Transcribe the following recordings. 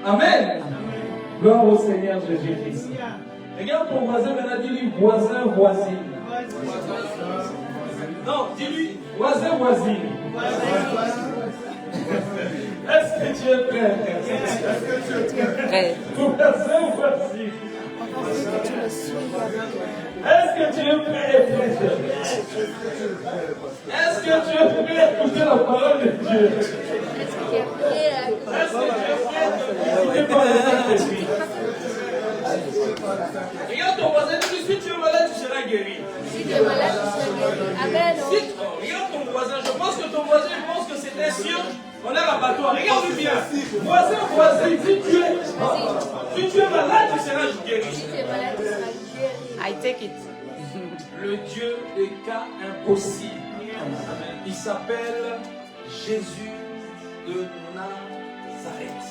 Amen. Gloire au Seigneur Jésus-Christ. Regarde ton voisin, maintenant dis-lui voisin, voisine. Non, dis-lui voisin, voisine. Est-ce que tu es prêt? Prêt. Voisin, voisine. Est-ce que tu es prêt et prêt? Est-ce que tu es prêt à écouter la parole de Dieu? Est-ce que tu es prêt à écouter la parole de Dieu? Regarde ton voisin, si tu es malade, tu seras guéri. Si tu es malade, tu seras guéri. Amen. Regarde ton voisin, je pense que ton voisin pense que c'est un sûr. On a l'abattoir. Regarde bien. Voisin, voisin, si tu es malade, tu seras guéri. Si tu es malade, tu seras guéri. I take it. Le Dieu des cas impossibles. Il s'appelle Jésus de Nazareth.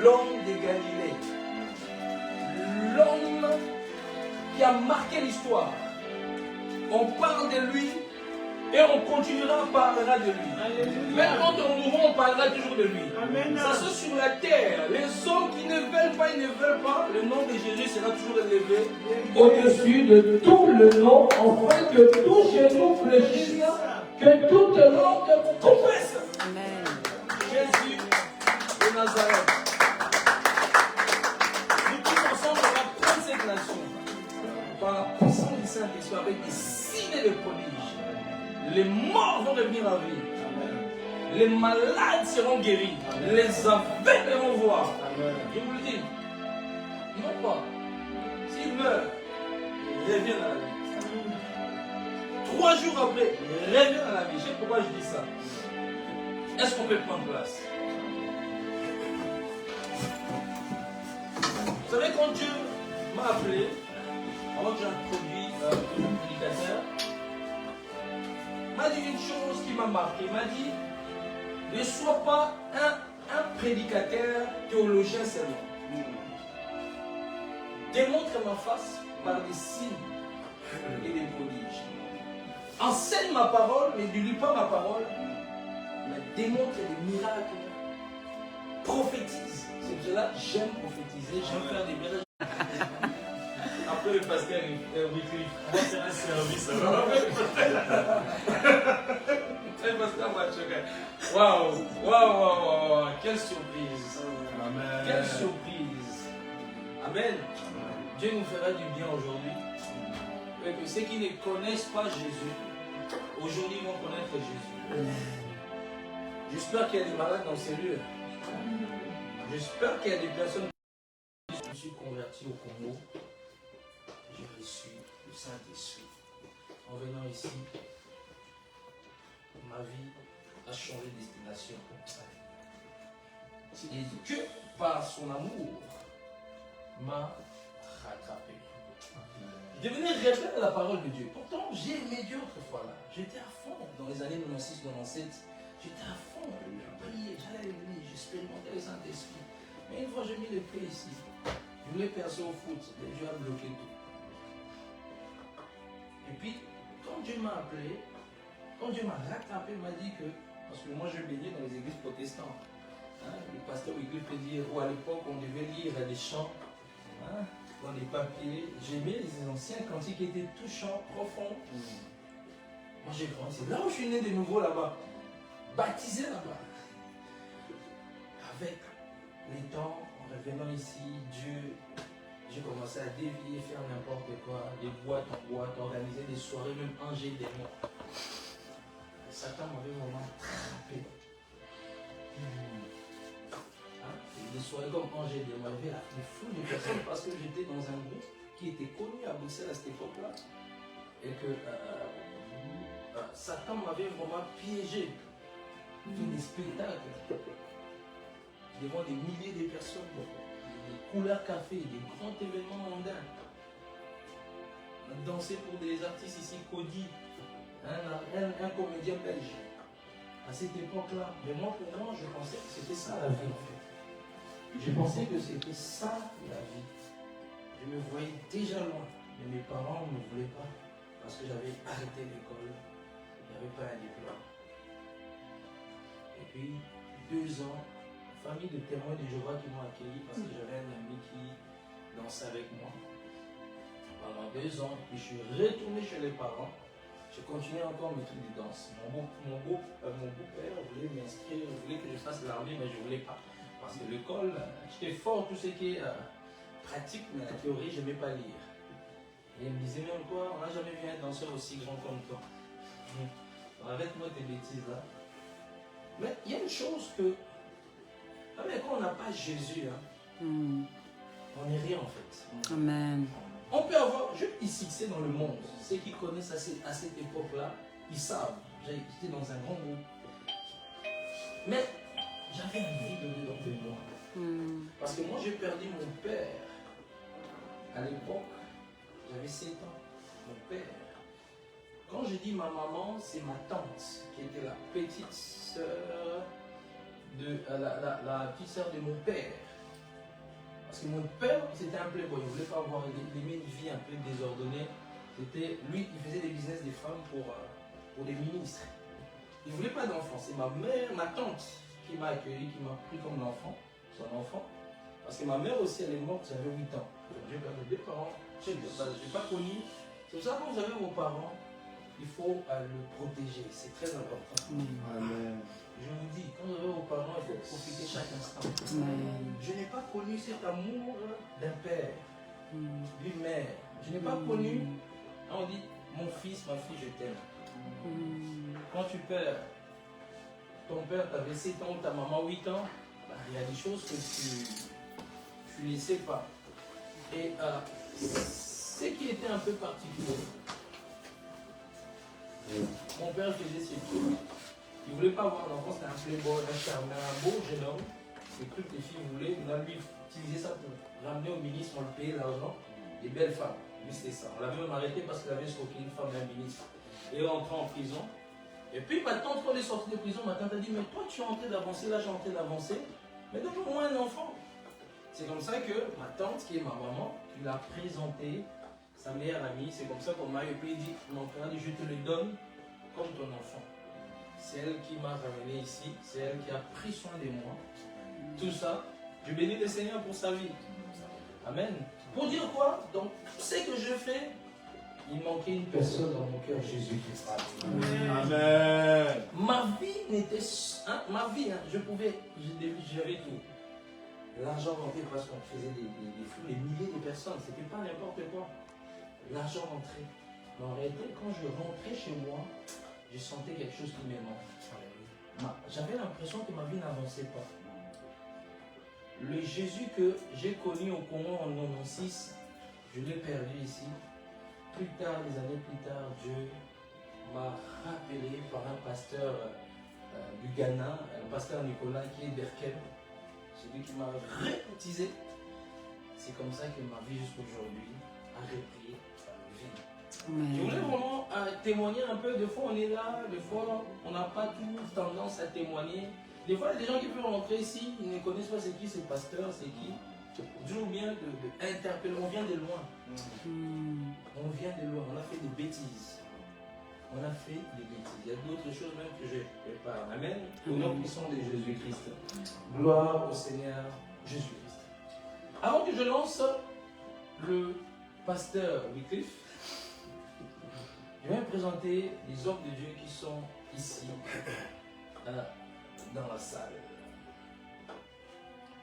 L'homme de Galilée. L'homme qui a marqué l'histoire. On parle de lui et on continuera à parler de lui. Même quand on mourra, on parlera toujours de lui. Ça soit sur la terre. Les hommes qui ne veulent pas, ils ne veulent pas. Le nom de Jésus sera toujours élevé au-dessus de tout le nom, afin que tout genou fléchisse, que toute langue confesse. Jésus de Nazareth. Nous tous ensemble, on va prendre cette nation par la puissance du Saint-Esprit avec des signes et des prodiges. Les morts vont revenir à vie. Les malades seront guéris. Les aveugles vont voir. Je vous le dis. Non pas. S'ils meurent, ils reviennent à la vie. 3 jours après, ils reviennent à la vie. Je sais pourquoi je dis ça. Est-ce qu'on peut prendre place? Vous savez, quand Dieu m'a appelé, avant que j'introduise le prédicateur, il m'a dit une chose qui m'a marqué. Il m'a dit, ne sois pas un prédicateur théologien seulement. Démontre ma face par des signes et des prodiges. Enseigne ma parole, mais ne lis pas ma parole, mais démontre des miracles. Prophétise. C'est pour cela que j'aime prophétiser, j'aime faire des miracles. Après le pasteur Wycliffe, c'est un service. Le pasteur Machoka. Waouh, quelle surprise. Amen. Quelle surprise. Amen. Dieu nous fera du bien aujourd'hui. Et que ceux qui ne connaissent pas Jésus, aujourd'hui vont connaître Jésus. J'espère qu'il y a des malades dans ces lieux. J'espère qu'il y a des personnes qui se sont converties au Congo. J'ai reçu le Saint-Esprit. En venant ici, ma vie a changé de destination. Et Dieu, par son amour, m'a rattrapé. Je devenais rebelle à la parole de Dieu. Pourtant, j'ai aimé Dieu autrefois là. J'étais à fond dans les années 96-97. J'étais à fond. Je priais, j'allais à l'église, j'expérimentais le Saint-Esprit. Mais une fois, j'ai mis les pieds ici. Je voulais percer au foot. Et Dieu a bloqué tout. Et puis, quand Dieu m'a appelé, quand Dieu m'a rattrapé, il m'a dit que, parce que moi je baignais dans les églises protestantes, hein, le pasteur Wycliffe peut dire, ou à l'époque on devait lire des chants, hein, dans les papiers. J'aimais les anciens cantiques qui étaient touchants, profonds. Moi j'ai grandi, c'est là où je suis né de nouveau là-bas, baptisé là-bas. Avec les temps, en revenant ici, Dieu. J'ai commencé à dévier, faire n'importe quoi, des boîtes en boîte, organiser des soirées, même Angers des morts. Satan m'avait vraiment trappé. Hein? Des soirées comme Angers des morts, il y avait des flous de personnes parce que j'étais dans un groupe qui était connu à Bruxelles à cette époque-là. Et que Satan m'avait vraiment piégé. Des spectacles devant des milliers de personnes. Des couleurs café, des grands événements mondains. On a dansé pour des artistes ici, Cody, un comédien belge. À cette époque-là, mais moi pour moi, je pensais que c'était ça la vie en fait. Je pensais que c'était ça la vie. Je me voyais déjà loin, mais mes parents ne voulaient pas parce que j'avais arrêté l'école, il n'y avait pas un diplôme. Et puis, 2 ans, famille de témoins de Jéhovah qui m'ont accueilli parce que j'avais un ami qui dansait avec moi pendant 2 ans. Puis je suis retourné chez les parents. Je continuais encore mes trucs de danse. Mon beau-père voulait m'inscrire, voulait que je fasse l'armée, mais je ne voulais pas. Parce que l'école, j'étais fort, tout ce qui est pratique, mais la théorie, je n'aimais pas lire. Et il me disait, même quoi, on n'a jamais vu un danseur aussi grand comme toi. Arrête-moi tes bêtises là. Mais il y a une chose que, quand on n'a pas Jésus, on n'est rien en fait. Amen. On peut avoir, ici, c'est dans le monde, ceux qui connaissent à cette époque-là, ils savent. J'étais dans un grand groupe. Mais j'avais envie de moi. Parce que moi, j'ai perdu mon père. À l'époque, j'avais 7 ans. Mon père. Quand je dis ma maman, c'est ma tante, qui était la petite sœur la petite sœur de mon père. Parce que mon père, c'était un playboy, il ne voulait pas avoir une vie un peu désordonnée. Lui, il faisait des business des femmes pour des ministres. Il ne voulait pas d'enfant. C'est ma mère, ma tante, qui m'a accueilli, qui m'a pris comme l'enfant, son enfant. Parce que ma mère aussi, elle est morte, j'avais 8 ans. J'ai perdu 2 parents. Je n'ai pas connu. C'est pour ça que quand vous avez vos parents, il faut le protéger. C'est très important. Amen. Je vous dis, quand vous avez vos parents, il faut profiter chaque instant. Je n'ai pas connu cet amour d'un père, d'une mère. Je n'ai pas connu, on dit, mon fils, ma fille, je t'aime. Quand tu perds, ton père t'avait 7 ans, ta maman 8 ans, il y a des choses que tu ne sais pas. Et ce qui était un peu particulier, mon père faisait ses trucs. Il ne voulait pas avoir d'enfant, c'était un playboy, un charmeur, un beau jeune homme. C'est trucs que les filles voulaient, on a lui utilisé ça pour ramener au ministre, on le payait l'argent, des belles femmes. Lui c'était ça. On l'avait même arrêté parce qu'il avait stocké une femme d'un ministre. Et rentré en prison. Et puis ma tante, quand elle est sortie de prison, ma tante a dit, mais toi tu es en train d'avancer, là j'ai en train d'avancer, mais donne-moi un enfant. C'est comme ça que ma tante, qui est ma maman, qui l'a présenté sa meilleure amie, c'est comme ça qu'on m'a eu, puis il dit, mon père dit, je te le donne comme ton enfant. C'est elle qui m'a ramené ici, c'est elle qui a pris soin de moi. Tout ça, je bénis le Seigneur pour sa vie. Amen. Pour dire quoi? Donc, ce que je fais, il manquait une personne dans mon cœur, Jésus-Christ. Amen. Ma vie n'était... j'avais tout. L'argent rentrait parce qu'on faisait des milliers de personnes. C'était pas n'importe quoi. L'argent rentrait. Mais en réalité, quand je rentrais chez moi, je sentais quelque chose qui me manquait. J'avais l'impression que ma vie n'avançait pas. Le Jésus que j'ai connu au Congo en 1996, je l'ai perdu ici. Plus tard, des années plus tard, Dieu m'a rappelé par un pasteur du Ghana, un pasteur Nicolas qui est d'Erkel. C'est lui qui m'a rebaptisé. C'est comme ça que ma vie jusqu'aujourd'hui a repris vie. Je voulais vraiment témoigner un peu. Des fois on est là, des fois on n'a pas toujours tendance à témoigner. Des fois il y a des gens qui peuvent rentrer ici, ils ne connaissent pas c'est qui ce pasteur, c'est qui. D'où bien d'interpeller, on vient de loin. On vient de loin, on a fait des bêtises. On a fait des bêtises. Il y a d'autres choses même que je prépare. Amen. Au nom puissant de Jésus-Christ. Gloire au Seigneur Jésus-Christ. Avant que je lance le pasteur Wycliffe, je vais présenter les hommes de Dieu qui sont ici, dans la salle.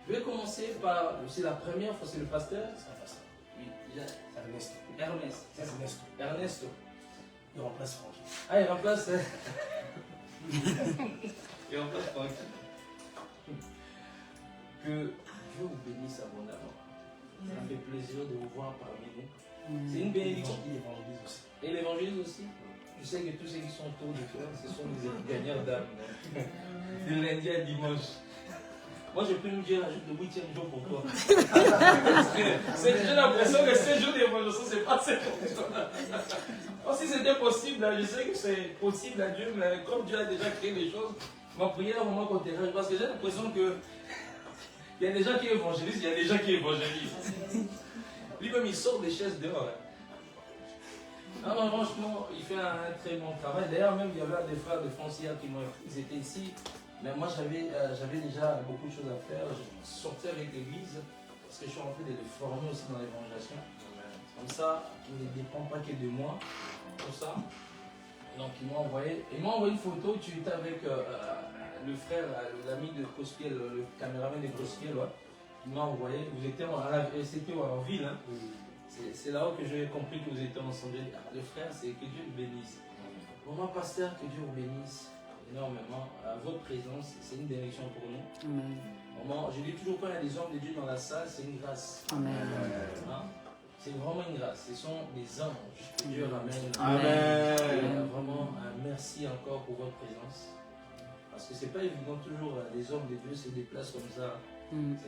Je vais commencer par, c'est la première fois, c'est le pasteur. Oui, c'est Ernesto. Ernest. Ernesto. Il remplace Franck. Ah, il remplace. Il remplace Franck. Que Dieu vous bénisse abondamment. Ça me fait plaisir de vous voir parmi nous. C'est une bénédiction. Il évangélise aussi. Et l'évangélise aussi. Je sais que tous ceux qui sont autour de toi, ce sont des gagnants d'âme. De lundi à dimanche. Moi, je peux me dire, ajoute le 8e jour pour toi. J'ai l'impression que ces jours d'évangélisation, c'est pas assez pour toi. Oh, si c'était possible, je sais que c'est possible à Dieu, mais comme Dieu a déjà créé les choses, ma prière, au moment qu'on t'érage, parce que j'ai l'impression que il y a des gens qui évangélisent, il y a des gens qui évangélisent. Lui-même, il sort des chaises dehors. Alors, franchement, il fait un très bon travail. D'ailleurs, même, il y avait des frères de France hier qui m'ont. Ils étaient ici. Mais moi, j'avais déjà beaucoup de choses à faire. Je sortais avec l'église parce que je suis en train de les former aussi dans l'évangélisation. Comme ça, il ne dépend pas que de moi. Tout ça. Donc, il m'a envoyé une photo. Tu étais avec le frère, l'ami de Cospiel, le caméraman de Cospiel. Ouais. Il m'a envoyé. Vous étiez c'était en ville. Hein. C'est là-haut que j'ai compris que vous étiez ensemble. Le frère, c'est que Dieu le bénisse. Pour moi, pasteur, que Dieu vous bénisse énormément. Votre présence, c'est une bénédiction pour nous. Amen. Je dis toujours, quand il y a des hommes de Dieu dans la salle, c'est une grâce. Amen. Hein? C'est vraiment une grâce. Ce sont des anges que Dieu ramène. Amen. Vraiment, merci encore pour votre présence. Parce que c'est pas évident toujours, les hommes de Dieu se déplacent comme ça.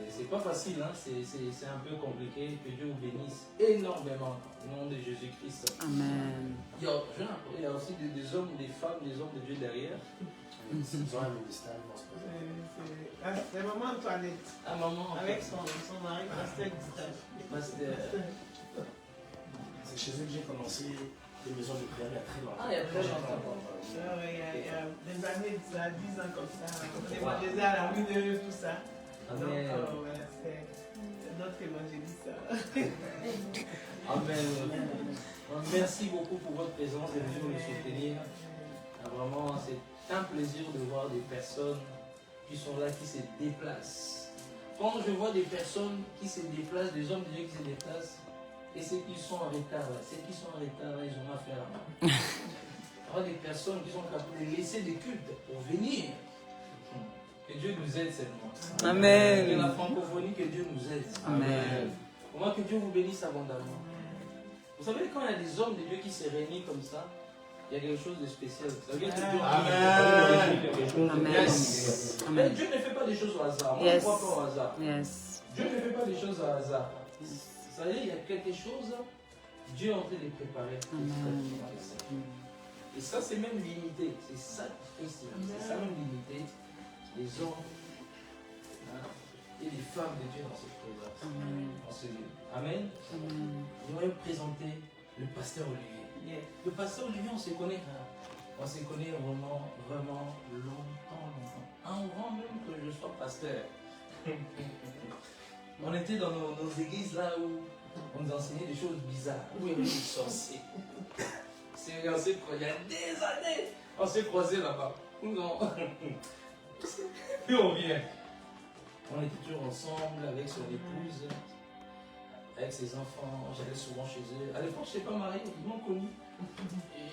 C'est pas facile, hein? C'est un peu compliqué. Que Dieu vous bénisse énormément au nom de Jésus-Christ. Amen. Il y a aussi des hommes, des femmes, des hommes de Dieu derrière. Ils ont un ministère. C'est maman Antoinette. Ah, maman. Avec son mari, Pasteur. C'est chez eux que j'ai commencé les maisons de prière il y a très longtemps. Ah, il y a très longtemps. Il y a des années, 10 ans comme ça. On évangélisait à la rue de tout ça. Donc, voilà, c'est notre évangéliste. Amen. Merci beaucoup pour votre présence et de nous soutenir. Vraiment, c'est un plaisir de voir des personnes qui sont là, qui se déplacent. Quand je vois des personnes qui se déplacent, des hommes de Dieu qui se déplacent, et ceux qui sont en retard, ils ont affaire à moi. Il y aura des personnes qui sont capables de laisser des cultes pour venir. Que Dieu nous aide seulement. Amen. Que la francophonie, que Dieu nous aide. Amen. Pour moi, que Dieu vous bénisse abondamment. Vous savez, quand il y a des hommes de Dieu qui se réunissent comme ça, il y a quelque chose de spécial. Ça veut dire que Dieu Amen. Dieu ne fait pas des choses au hasard. Moi, je ne crois pas au hasard. Dieu ne fait pas des choses au hasard. Vous savez, il y a quelque chose, Dieu est en train de préparer. Et ça, c'est même limité. C'est ça qui fait c'est ça même limité. Les hommes et les femmes de Dieu dans cette présence. Dans ce lieu. Amen. Je vais vous présenter le pasteur Olivier. Le pasteur Olivier, on se connaît. On se connaît vraiment, vraiment longtemps. Avant même que je sois pasteur. On était dans nos églises là où on nous enseignait des choses bizarres. Où il y avait des sorciers. Il y a des années, on s'est croisés là-bas. Puis on vient. On était toujours ensemble avec son épouse, avec ses enfants. J'allais souvent chez eux. À l'époque, je n'étais pas marié, ils m'ont connu.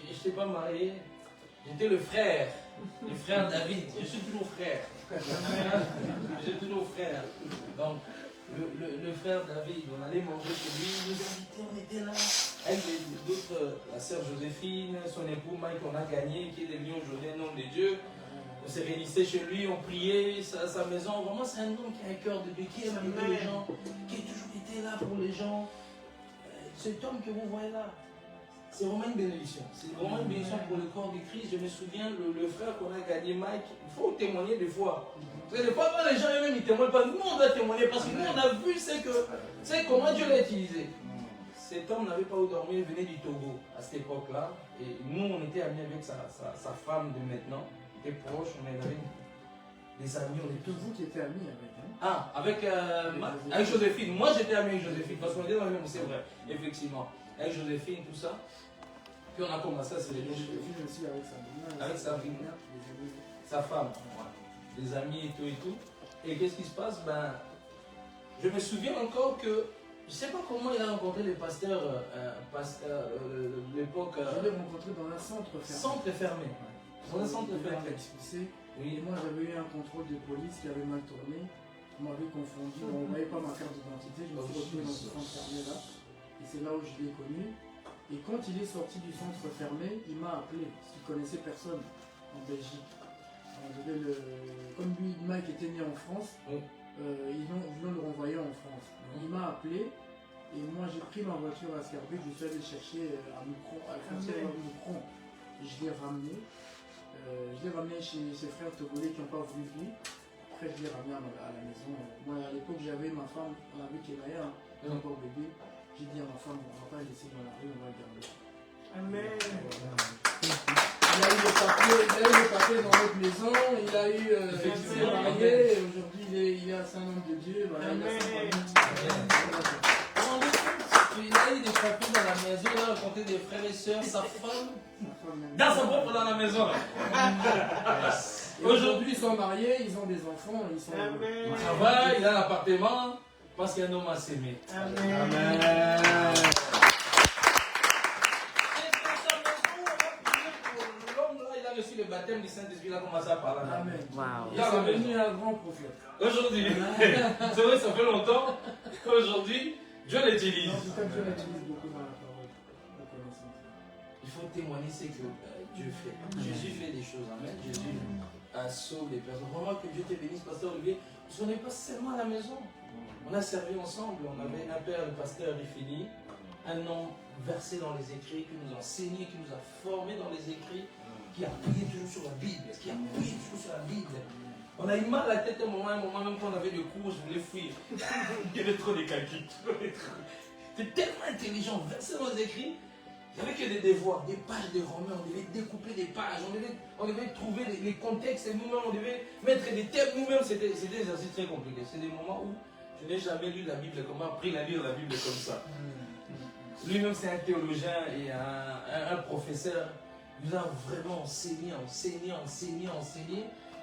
Je n'étais pas marié. J'étais le frère David. Je suis toujours frère. Je suis toujours frère. Donc, le frère David, on allait manger chez lui, il nous invitait, on était là. Avec d'autres, la sœur Joséphine, son époux Mike, on a gagné, qui est devenu aujourd'hui un homme de Dieu. On s'est réunissait chez lui, on priait, sa maison. Vraiment, c'est un homme qui a un cœur de Dieu, qui aime aider les gens, qui a toujours été là pour les gens. Cet homme que vous voyez là, c'est vraiment une bénédiction. C'est vraiment une bénédiction pour le corps du Christ. Je me souviens, le frère qu'on a gagné, Mike, il faut témoigner des fois. Parce que des fois, les gens eux-mêmes, ils ne témoignent pas. Nous, on doit témoigner parce que nous, on a vu, c'est comment Dieu l'a utilisé. Cet homme n'avait pas où dormir, il venait du Togo à cette époque-là. Et nous, on était amis avec sa femme de maintenant. On était proches, on avait des amis. On était vous qui étiez amis avec hein? Ah, avec Joséphine. Moi, j'étais ami avec Joséphine parce qu'on était dans le même, c'est vrai, effectivement. Avec Joséphine, tout ça. Puis on a commencé à se réunir. Joséphine aussi avec Sabrina. Avec Sabrina, sa femme. Des amis et tout. Et qu'est-ce qui se passe? Ben, je me souviens encore que je ne sais pas comment il a rencontré les pasteurs de l'époque. Je l'ai rencontré dans un centre fermé. Centre fermé. Dans un centre fermé. Oui. Et moi j'avais eu un contrôle de police qui avait mal tourné. On m'avait confondu. On ne voyait pas ma carte d'identité. Je me suis retrouvé dans ce centre fermé là. Et c'est là où je l'ai connu. Et quand il est sorti du centre fermé, il m'a appelé. Parce qu'il ne connaissait personne en Belgique. Comme lui, Mike était né en France, ils voulaient le renvoyer en France. Donc, il m'a appelé et moi j'ai pris ma voiture à Scarbeck, je suis allé chercher à la frontière à Moucron. Je l'ai ramené. Chez ses frères togolais qui n'ont pas voulu venir. Après je l'ai ramené à la maison. Moi à l'époque j'avais ma femme, on avait Kenaya, encore bébé. J'ai dit à ma femme, on ne va pas le laisser dans la rue, on va le garder. Amen. Il a eu le papier dans notre maison, il a eu il s'est marié, et aujourd'hui il est à Saint-Nom de Dieu. Voilà, il a sa famille. Il a eu des papiers dans la maison, il a rencontré des frères et sœurs, sa femme. Dans sa propre dans la maison là. Et aujourd'hui ils sont mariés, ils ont des enfants, ils sont. Il travaille, il a l'appartement, parce qu'un homme a s'aimé. Amen. Reçu le baptême du Saint-Esprit, il a commencé à parler. Amen. Wow. Il est devenu un grand prophète. Aujourd'hui, c'est vrai, ça fait longtemps qu'aujourd'hui, Dieu l'utilise. En tout cas, Dieu l'utilise beaucoup dans la parole. Il faut témoigner ce que Dieu fait. Jésus fait des choses, amen. Jésus sauve des personnes. Vraiment que Dieu te bénisse, pasteur Olivier. Parce qu'on n'est pas seulement à la maison. On a servi ensemble. On avait un père, le pasteur Rifini, un homme versé dans les écrits, qui nous a enseigné, qui nous a formés dans les écrits, qui a prié toujours sur la Bible, qui a prié toujours sur la Bible. On a eu mal à la tête un moment même quand on avait des cours, je voulais fuir. Il y avait trop de calculs. C'était tellement intelligent, versé dans les écrits. Il n'y avait que des devoirs, des pages de Romains, on devait découper des pages, on devait trouver les contextes et nous-mêmes, on devait mettre des thèmes nous-mêmes. C'était des exercices très compliqués. C'est des moments où je n'ai jamais lu la Bible, comment appris à lire la Bible comme ça. Lui-même, c'est un théologien et un professeur. Il nous a vraiment enseigné.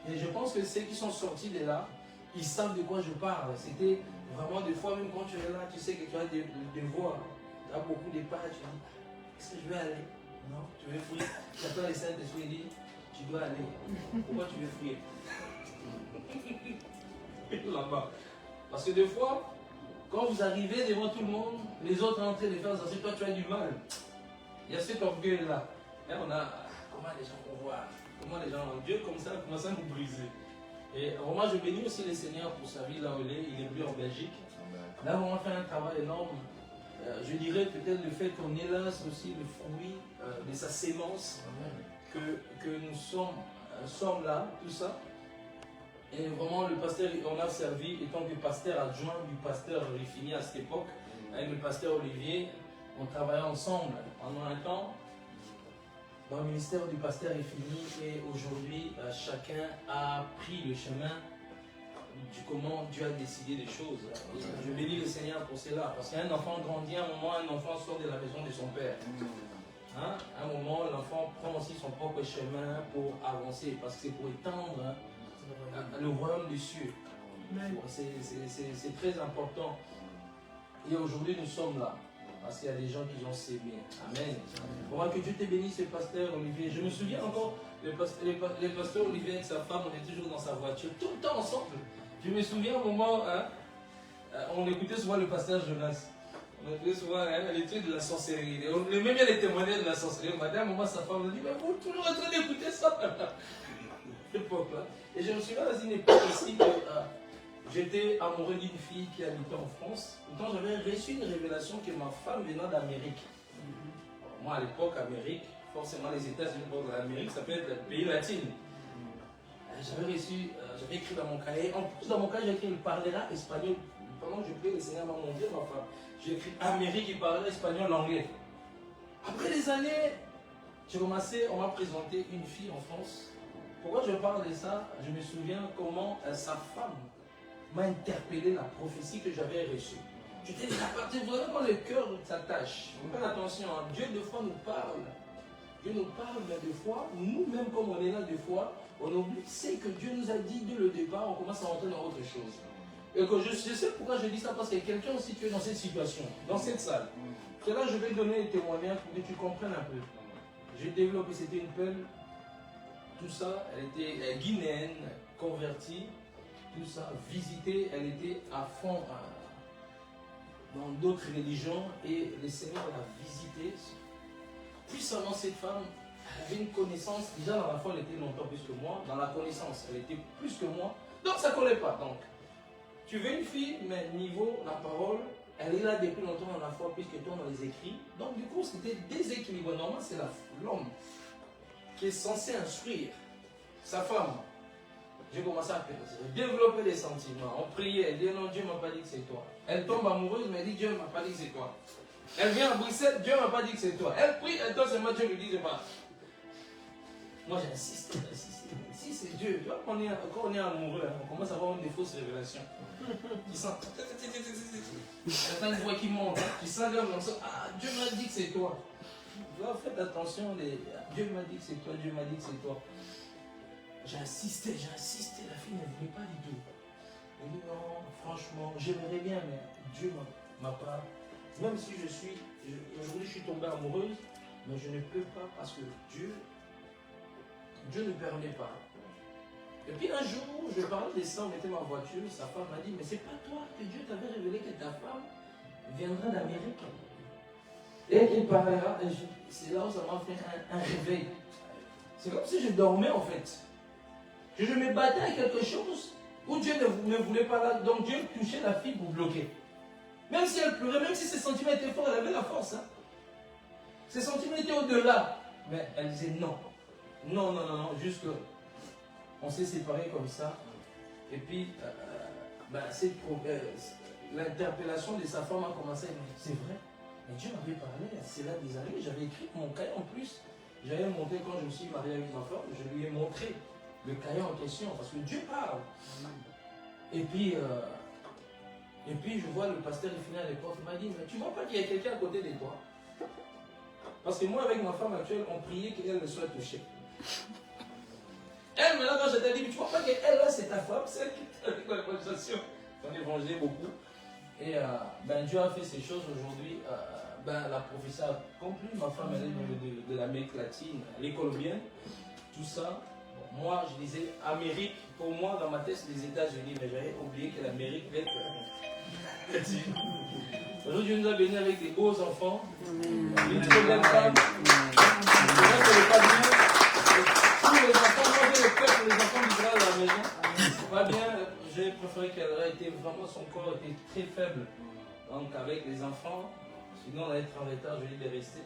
Et je pense que ceux qui sont sortis de là, ils savent de quoi je parle. C'était vraiment des fois, même quand tu es là, tu sais que tu as des devoirs. Tu as beaucoup de pages, tu dis, est-ce que je vais aller? Non, tu veux fuir. Tu attends les Saint-Esprit, il dit, tu dois aller. Pourquoi tu veux fuir? Là-bas. Parce que des fois, quand vous arrivez devant tout le monde, les autres sont en train de faire ça, c'est toi tu as du mal. Il y a cet orgueil-là. Et on a, comment les gens vont voir, comment les gens, Dieu comme ça commence à nous briser. Et vraiment, je bénis aussi le Seigneur pour sa vie là où il est plus en Belgique. Là, on a fait un travail énorme. Je dirais peut-être le fait qu'on est là, c'est aussi le fruit de sa sémence, que nous sommes là, tout ça. Et vraiment, le pasteur, on a servi, étant que pasteur adjoint du pasteur Rifini à cette époque, avec le pasteur Olivier, on travaillait ensemble pendant un temps dans le ministère du pasteur Rifini, et aujourd'hui, chacun a pris le chemin du comment Dieu a décidé des choses. Et je bénis le Seigneur pour cela, parce qu'un enfant grandit, à un moment, un enfant sort de la maison de son père. Hein? À un moment, l'enfant prend aussi son propre chemin pour avancer, parce que c'est pour étendre le royaume des cieux. C'est très important. Et aujourd'hui, nous sommes là, parce qu'il y a des gens qui ont s'aimé. Amen. Pour que Dieu te bénisse, le pasteur Olivier. Je me souviens encore, le pasteur Olivier avec sa femme, on est toujours dans sa voiture, tout le temps ensemble. Je me souviens au moment, on écoutait souvent le pasteur Jonas. On écoutait souvent les trucs de la sorcellerie. Même il y a les témoignages de la sorcellerie. Madame, moment, sa femme me dit, mais vous toujours en train d'écouter ça. Époque-là. Et je me souviens dans une époque aussi que j'étais amoureux d'une fille qui habitait en France. Pourtant, j'avais reçu une révélation que ma femme venait d'Amérique. Moi, à l'époque, Amérique, forcément les États-Unis, l'Amérique, ça peut être le pays latin. J'avais reçu, j'avais écrit dans mon cahier. En plus, dans mon cahier, j'ai écrit il parlera espagnol. Pendant que je prie, le Seigneur m'a montré ma femme. J'ai écrit Amérique, il parlera espagnol, anglais. Après des années, j'ai commencé, on m'a présenté une fille en France. Pourquoi je parle de ça? Je me souviens comment sa femme m'a interpellé la prophétie que j'avais reçue. Je t'ai dit, à partir de vraiment le cœur s'attache. Faites attention, hein. Dieu des fois nous parle. Dieu nous parle, mais des fois, nous-mêmes comme on est là des fois, on oublie ce que Dieu nous a dit dès le départ, on commence à rentrer dans autre chose. Et que je sais pourquoi je dis ça, parce que quelqu'un aussi tu es dans cette situation, dans cette salle. C'est là je vais donner des témoignages pour que tu comprennes un peu. J'ai développé, c'était une pelle. Tout ça, elle était guinéenne, convertie, tout ça, visitée, elle était à fond dans d'autres religions et le Seigneur l'a visitée. Puissamment, cette femme avait une connaissance, déjà dans la foi elle était longtemps plus que moi, dans la connaissance elle était plus que moi, donc ça ne collait pas. Donc, tu veux une fille, mais niveau la parole, elle est là depuis longtemps dans la foi plus que toi dans les écrits, donc du coup c'était déséquilibré. Normalement c'est l'homme qui est censé instruire sa femme. J'ai commencé à développer des sentiments. On priait, elle dit non, Dieu ne m'a pas dit que c'est toi. Elle tombe amoureuse, mais elle dit Dieu ne m'a pas dit que c'est toi. Elle vient à Bruxelles, Dieu ne m'a pas dit que c'est toi. Elle prie, elle tombe seulement, Dieu lui dit c'est pas. Moi j'ai insisté. Si c'est Dieu, tu vois, quand on est amoureux, hein, on commence à avoir des fausses révélations. Tu sens. T'as une voix qui monte. Hein, tu sens l'homme, ah, Dieu m'a dit que c'est toi. Tu vois, faites attention. Dieu m'a dit que c'est toi, Dieu m'a dit que c'est toi. J'ai insisté, la fille ne voulait pas du tout. Elle dit non, franchement, j'aimerais bien, mais Dieu m'a pas. Même si aujourd'hui je suis tombée amoureuse, mais je ne peux pas parce que Dieu ne permet pas. Et puis un jour, je parlais de ça, on était dans ma voiture, sa femme m'a dit, mais c'est pas toi que Dieu t'avait révélé que ta femme viendra d'Amérique. Et il parlera, et c'est là où ça m'a fait un réveil. C'est comme si je dormais en fait. Je me battais à quelque chose où Dieu ne voulait pas là. Donc Dieu touchait la fille pour bloquer. Même si elle pleurait, même si ses sentiments étaient forts, elle avait la force. Hein. Ses sentiments étaient au-delà. Mais elle disait non. Non, juste que on s'est séparés comme ça. Et puis, l'interpellation de sa femme a commencé. C'est vrai. Mais Dieu m'avait parlé, c'est là des années. J'avais écrit mon cahier en plus. J'avais montré quand je me suis marié avec ma femme, je lui ai montré le cahier en question, parce que Dieu parle. Et puis je vois le pasteur finir à l'époque, il m'a dit, mais tu ne vois pas qu'il y a quelqu'un à côté de toi? Parce que moi, avec ma femme actuelle, on priait qu'elle ne soit touchée. Elle, maintenant, quand je t'ai dit, mais tu ne vois pas qu'elle, là, c'est ta femme, c'est elle qui t'a avec la conversation. On évangélait beaucoup. Et Dieu a fait ces choses aujourd'hui. La prophétie a accompli. Ma femme, elle est de l'Amérique latine, elle est colombienne. Tout ça. Bon, moi, je disais Amérique. Pour moi, dans ma tête, c'est les États-Unis. Mais j'avais oublié que l'Amérique va être latine. Aujourd'hui, Dieu nous a bénis avec des beaux enfants. Une très belle femme. C'est vrai que ce n'est pas bien. Tous les enfants, moi, j'ai le cœur pour les enfants d'Israël à la maison. Pas bien. J'ai préféré qu'elle aurait été vraiment, son corps était très faible. Donc, avec les enfants. Sinon, on allait être en retard, je vais les rester.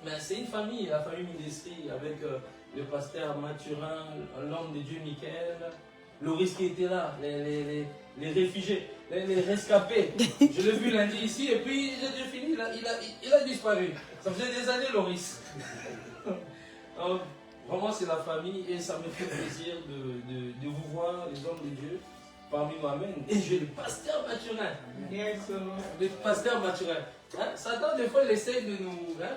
Mais c'est une famille, la famille Ministry, avec le pasteur Mathurin, l'homme de Dieu Michael, Loris qui était là, les réfugiés, les rescapés. Je l'ai vu lundi ici, et puis j'ai fini, il a disparu. Ça faisait des années, Loris. Donc, vraiment, c'est la famille, et ça me fait plaisir de vous voir, les hommes de Dieu. Parmi moi-même, et j'ai le pasteur Mathurin. Yes, le pasteur Mathurin. Hein? Satan, des fois, il essaie de nous. Hein?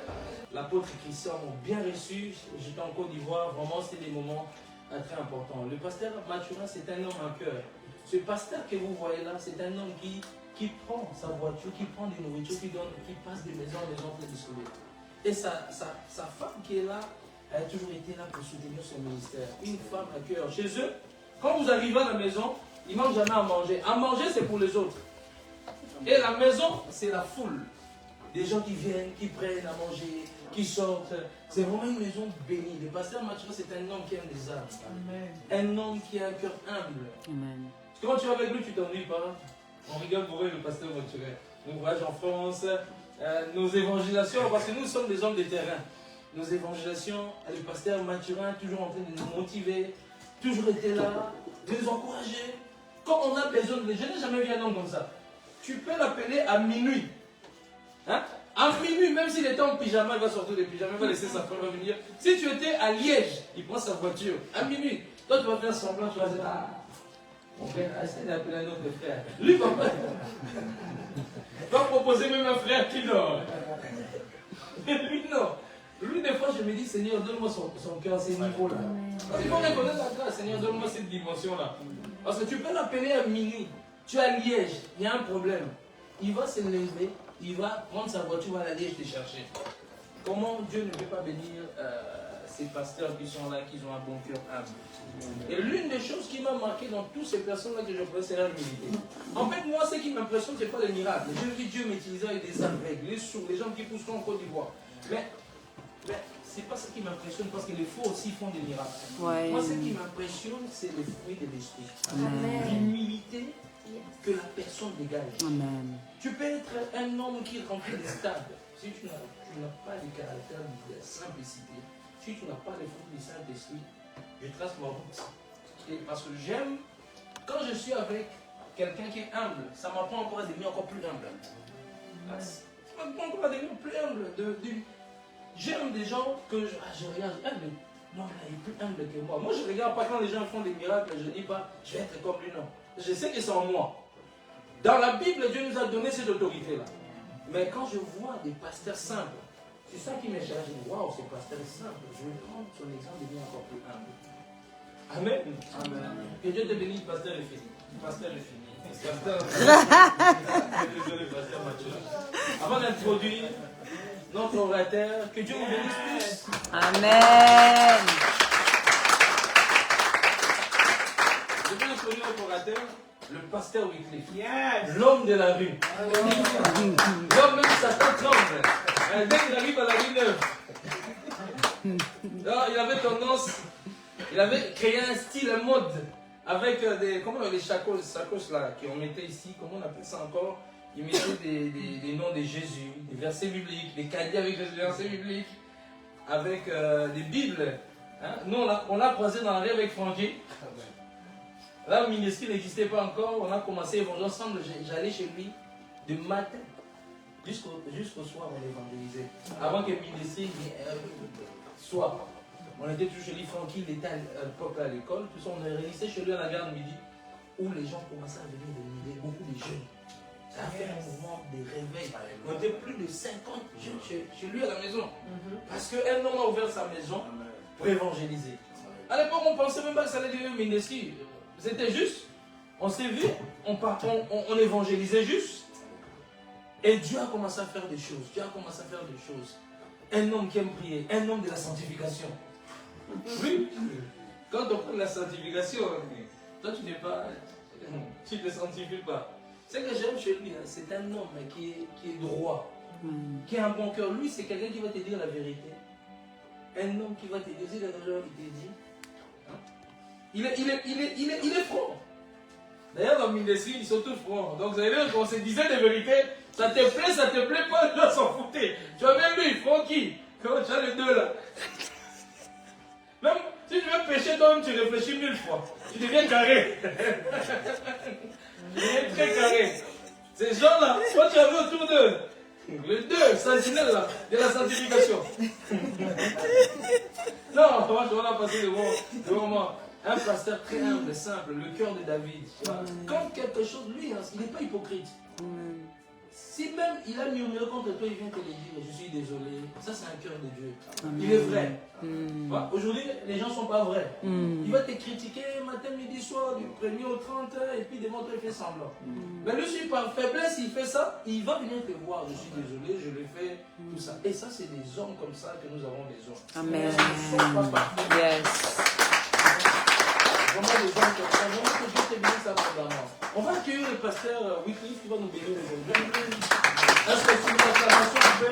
L'apôtre Christian m'ont bien reçu. J'étais en Côte d'Ivoire. Vraiment, c'était des moments très importants. Le pasteur Mathurin, c'est un homme à cœur. Ce pasteur que vous voyez là, c'est un homme qui prend sa voiture, qui prend des nourritures, qui passe de maison en maison pour distribuer. Et sa femme qui est là, elle a toujours été là pour soutenir son ministère. Une femme à cœur. Chez eux, quand vous arrivez à la maison, ils ne mangent jamais à manger. À manger, c'est pour les autres. Et la maison, c'est la foule. Des gens qui viennent, qui prennent à manger, qui sortent. C'est vraiment une maison bénie. Le pasteur Mathurin, c'est un homme qui aime les âmes. Un homme qui a un cœur humble. Amen. Parce que quand tu es avec lui, tu t'ennuies pas. On rigole pour le pasteur Mathurin. Nos voyages en France, nos évangélisations, parce que nous sommes des hommes de terrain. Nos évangélisations, le pasteur Mathurin, toujours en train de nous motiver, toujours été là, de nous encourager. Quand on a besoin de... Je n'ai jamais vu un homme comme ça. Tu peux l'appeler à minuit. Hein? À minuit, même s'il était en pyjama, il va sortir de pyjama, il va laisser sa femme venir. Si tu étais à Liège, il prend sa voiture. À minuit. Toi, tu vas faire semblant, tu vas dire, ah, mon frère, essaie d'appeler un autre frère. Lui, va proposer même un frère qui dort. Mais lui, non. Lui, des fois, je me dis, Seigneur, donne-moi son cœur à ces niveaux-là. Parce qu'il faut reconnaître la grâce, Seigneur, donne-moi cette dimension-là. Parce que tu peux l'appeler à minuit. Tu es à Liège, il y a un problème. Il va se lever, il va prendre sa voiture, il va aller te chercher. Comment Dieu ne peut pas bénir ces pasteurs qui sont là, qui ont un bon cœur humble. Et l'une des choses qui m'a marqué dans toutes ces personnes-là que je connais, c'est la l'humilité. En fait, moi, ce qui m'impressionne, ce n'est pas les miracles. J'ai vu Dieu m'utiliser avec des aveugles, les sourds, les gens qui poussent en Côte d'Ivoire. Mais ce n'est pas ce qui m'impressionne, parce que les faux aussi font des miracles. Ouais. Moi, ce qui m'impressionne, c'est le fruit de l'esprit. L'humilité que la personne dégage. Amen. Tu peux être un homme qui remplit des stades. Si tu n'as pas le caractère de la simplicité, si tu n'as pas les fruits du Saint-Esprit, je trace ma route. Et parce que j'aime, quand je suis avec quelqu'un qui est humble, ça m'apprend encore à devenir encore plus humble. Ça m'apprend encore à devenir plus humble. J'aime des gens que je regarde. l'homme là est plus humble que moi. Moi, je ne regarde pas quand les gens font des miracles, je ne dis pas, je vais être comme lui, non. Je sais que c'est en moi. Dans la Bible, Dieu nous a donné cette autorité-là. Mais quand je vois des pasteurs simples, c'est ça qui m'a chargé. Waouh, ce pasteur est simple. Je vais prendre son exemple et devenir encore plus humble. Amen. Amen. Que Dieu te bénisse, pasteur est fini. Pasteur est fini. Pasteur. Désolé, pasteur Mathieu. Avant d'introduire notre orateur, que Dieu vous bénisse tous. Amen. Je vais introduire notre orateur, le pasteur Wycliffe. Yes. L'homme de la rue. L'homme même s'appelle l'homme. Dès qu'il arrive à la rue neuve. Il avait tendance, il avait créé un style, un mode, avec des, comment les sacoches là, qu'on mettait ici, comment on appelle ça encore? Il mettait des noms de Jésus, des versets bibliques, des caddies avec des versets bibliques, avec des Bibles. Hein? Nous, on a croisé dans la rue avec Francky. Là, le ministère n'existait pas encore, on a commencé à évanger ensemble. J'allais chez lui de matin jusqu'au soir, on évangélisait. Avant que le ministère soit. On était toujours chez lui, Francky, il était à l'époque à l'école. Tout ça, on est resté chez lui à la gare de midi, où les gens commençaient à venir de l'idée, beaucoup de jeunes. Ça a fait un mouvement de réveil. On était plus de 50 jeunes chez lui à la maison. Parce qu'un homme a ouvert sa maison pour évangéliser. À l'époque, on ne pensait même pas que ça allait devenir un ministère. C'était juste, on s'est vu, on évangélisait juste. Et Dieu a commencé à faire des choses. Dieu a commencé à faire des choses. Un homme qui aime prier, un homme de la sanctification. Oui, quand on prend la sanctification, toi tu n'es pas, tu ne te sanctifies pas. Ce que j'aime chez lui, c'est un homme qui est droit, qui a un bon cœur. Lui, c'est quelqu'un qui va te dire la vérité. Un homme qui va te dire, si quelque chose il te dit, il est franc. D'ailleurs, dans le ministère, ils sont tous francs. Donc, vous allez dire qu'on se disait des vérités. Ça te plaît pas, les gens s'en foutaient. Tu as même lui, Francky. Comment tu as les deux là? Même si tu veux pécher toi-même, tu réfléchis 1000 fois. Tu deviens carré. Tu deviens très carré. Ces gens-là, toi tu as vu autour d'eux. Les deux sentinelles là, de la sanctification. Non, on a passé le moment. Un pasteur très humble, simple, le cœur de David. Quand quelque chose, lui, il n'est pas hypocrite. Si même il a murmuré contre toi, il vient te le dire, je suis désolé. Ça, c'est un cœur de Dieu. Il est vrai. Aujourd'hui, les gens ne sont pas vrais. Il va te critiquer matin, midi, soir, du 1er au 30, et puis devant toi, il fait semblant. Mais lui, si par faiblesse, il fait ça, il va venir te voir. Je suis désolé, je l'ai fait, tout ça. Et ça, c'est des hommes comme ça que nous avons besoin. Amen. Yes. Vraiment des hommes comme ça, vraiment que Dieu te bénisse abondamment. On va accueillir le pasteur Wycliffe qui va nous bénir aujourd'hui. Est-ce que c'est une acclamation un peu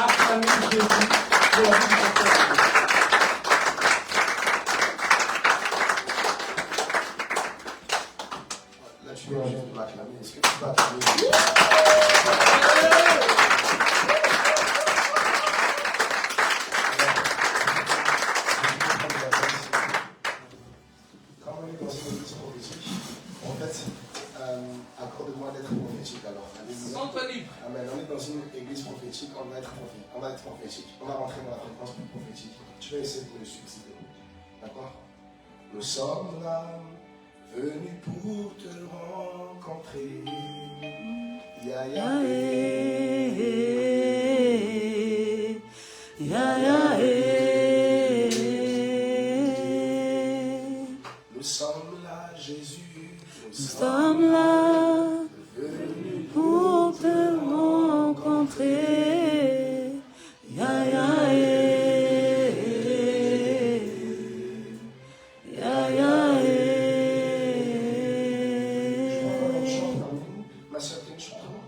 acclamer Jésus pour la vie du pasteur? Là, tu viens juste de m'acclamer. Est-ce que tu peux acclamer? Accorde-moi d'être prophétique alors. Amen. On est dans une église prophétique, on va être prophétique. On va rentrer dans la fréquence prophétique. Tu vas essayer de me succéder. D'accord? Nous sommes là, venus pour te rencontrer. Ya ya ya ya. Nous sommes là, Jésus. Nous sommes là, venus pour te rencontrer. Ya ya ya ya. Ma soeur, tu chante vraiment?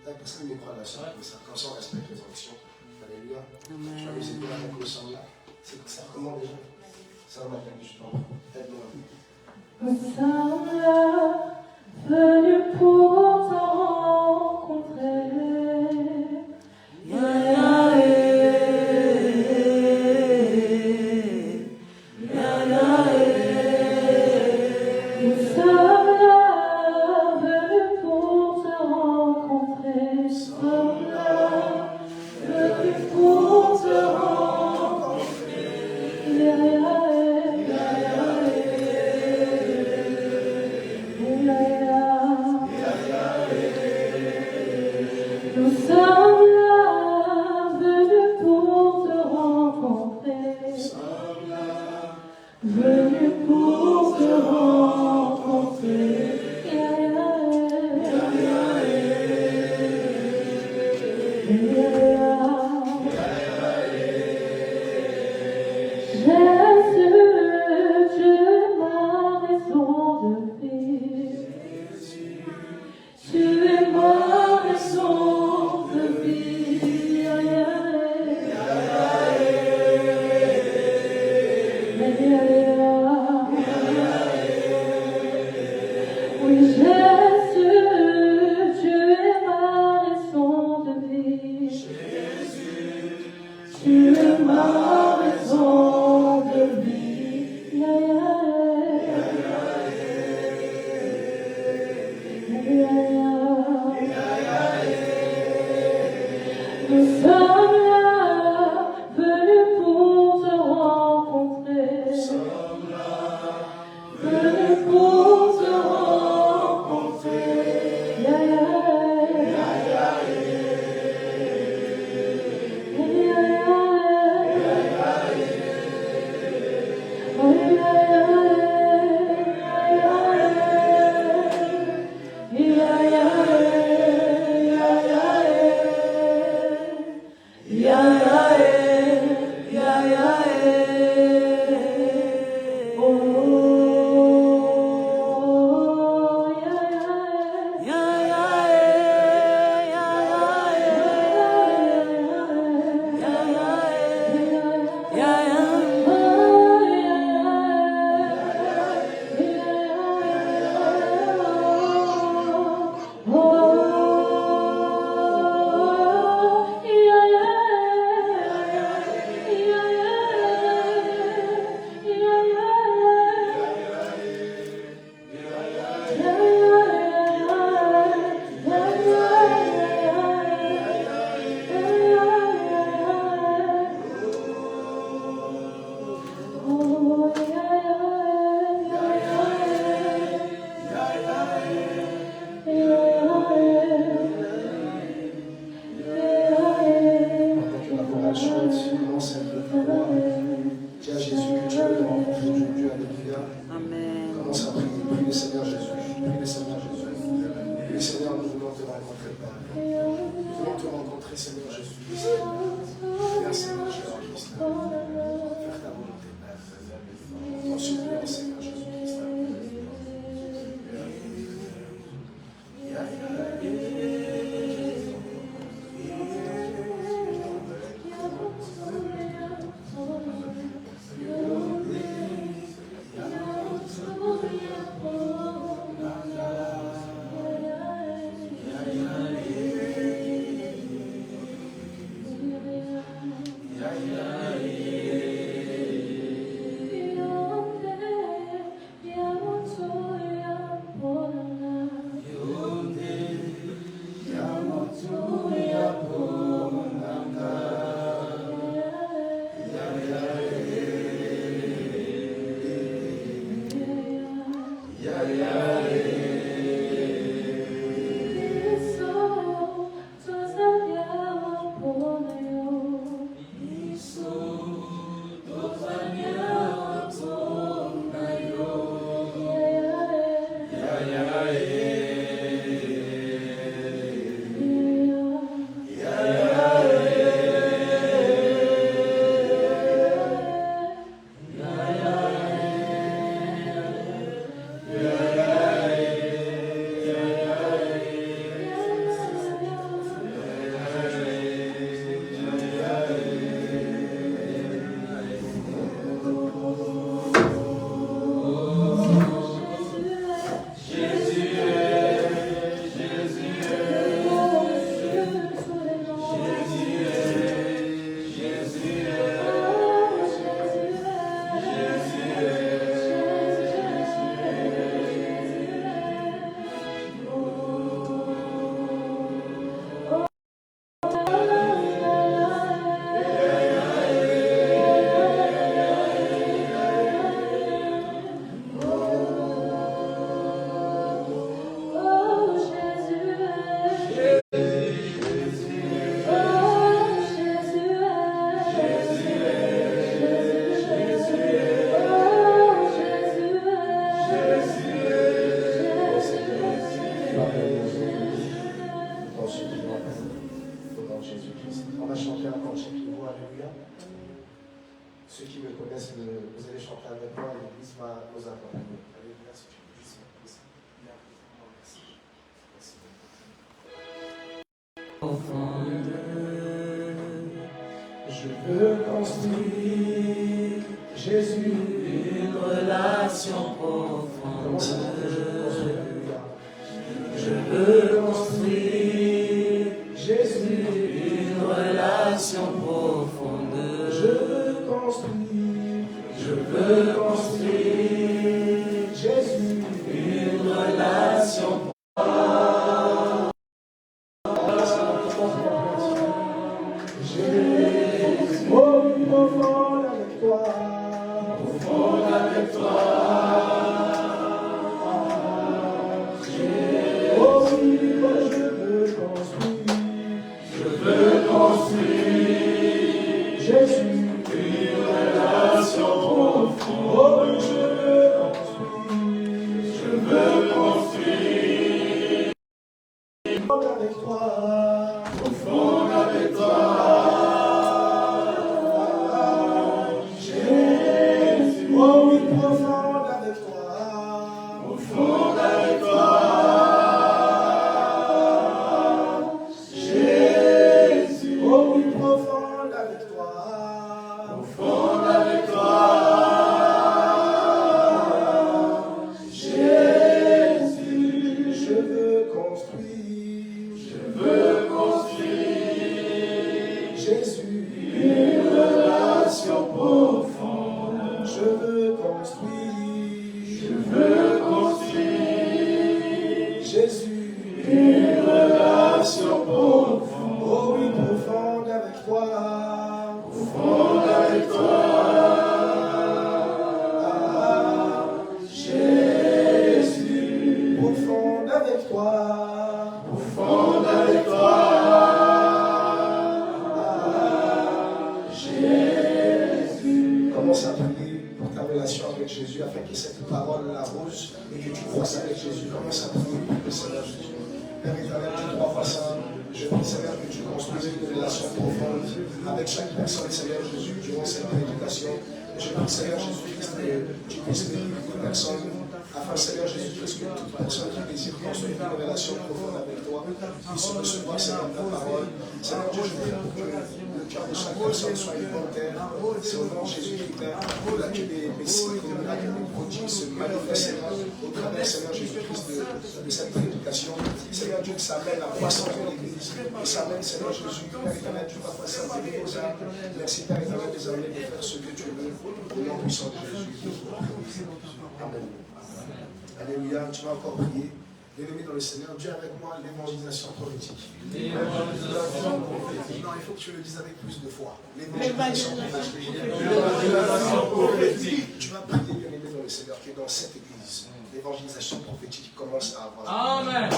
Parce que le micro à la soeur, comme ça on respecte les onctions. Alléluia. Je vais essayer de la mettre au sang là. C'est ça comment déjà? Ça va bien que je t'en prie. Aide-moi. Nous sommes là, venus pour te rencontrer. Ya ya ya ya. Nous sommes là, venus pour te rencontrer. Nous sommes là, venus pour te rencontrer. Ya ya. Je veux construire, Jésus, une relation profonde. Je veux construire, Jésus, une relation profonde. Je veux construire, Jésus, une relation profonde. Construire. Père éternel, tu dois voir ça. Je prie, Seigneur, que tu construises une relation profonde avec chaque personne, Seigneur Jésus, durant cette prédication. Je prie, Seigneur Jésus-Christ, que tu puisses bénir toute personne, afin, Seigneur Jésus-Christ, que toute personne qui désire construire une relation profonde avec toi puisse recevoir, Seigneur, ta parole. Seigneur Dieu, je prie pour que le cœur de chaque personne soit une bonne terre. C'est au nom de Jésus-Christ, Père, que des messies, des miracles, des prodiges se manifestent, Seigneur, au travers, Seigneur Jésus-Christ, de cette prédication. Seigneur Dieu, que ça amène la croissance de l'Église, que ça amène, Seigneur Jésus, Père éternel, tu vas passer en béni aux âmes. Merci, Père éternel, désormais, de faire ce que tu veux, au nom puissant de Jésus. Amen. Alléluia, tu vas encore prier. Bien-aimé dans le Seigneur, Dieu avec moi, l'évangélisation prophétique. L'évangélisation prophétique. Non, il faut que tu le dises avec plus de foi. L'évangélisation prophétique. Tu vas prier, bien-aimé dans le Seigneur, que dans cette église, l'évangélisation prophétique commence à avoir. Amen.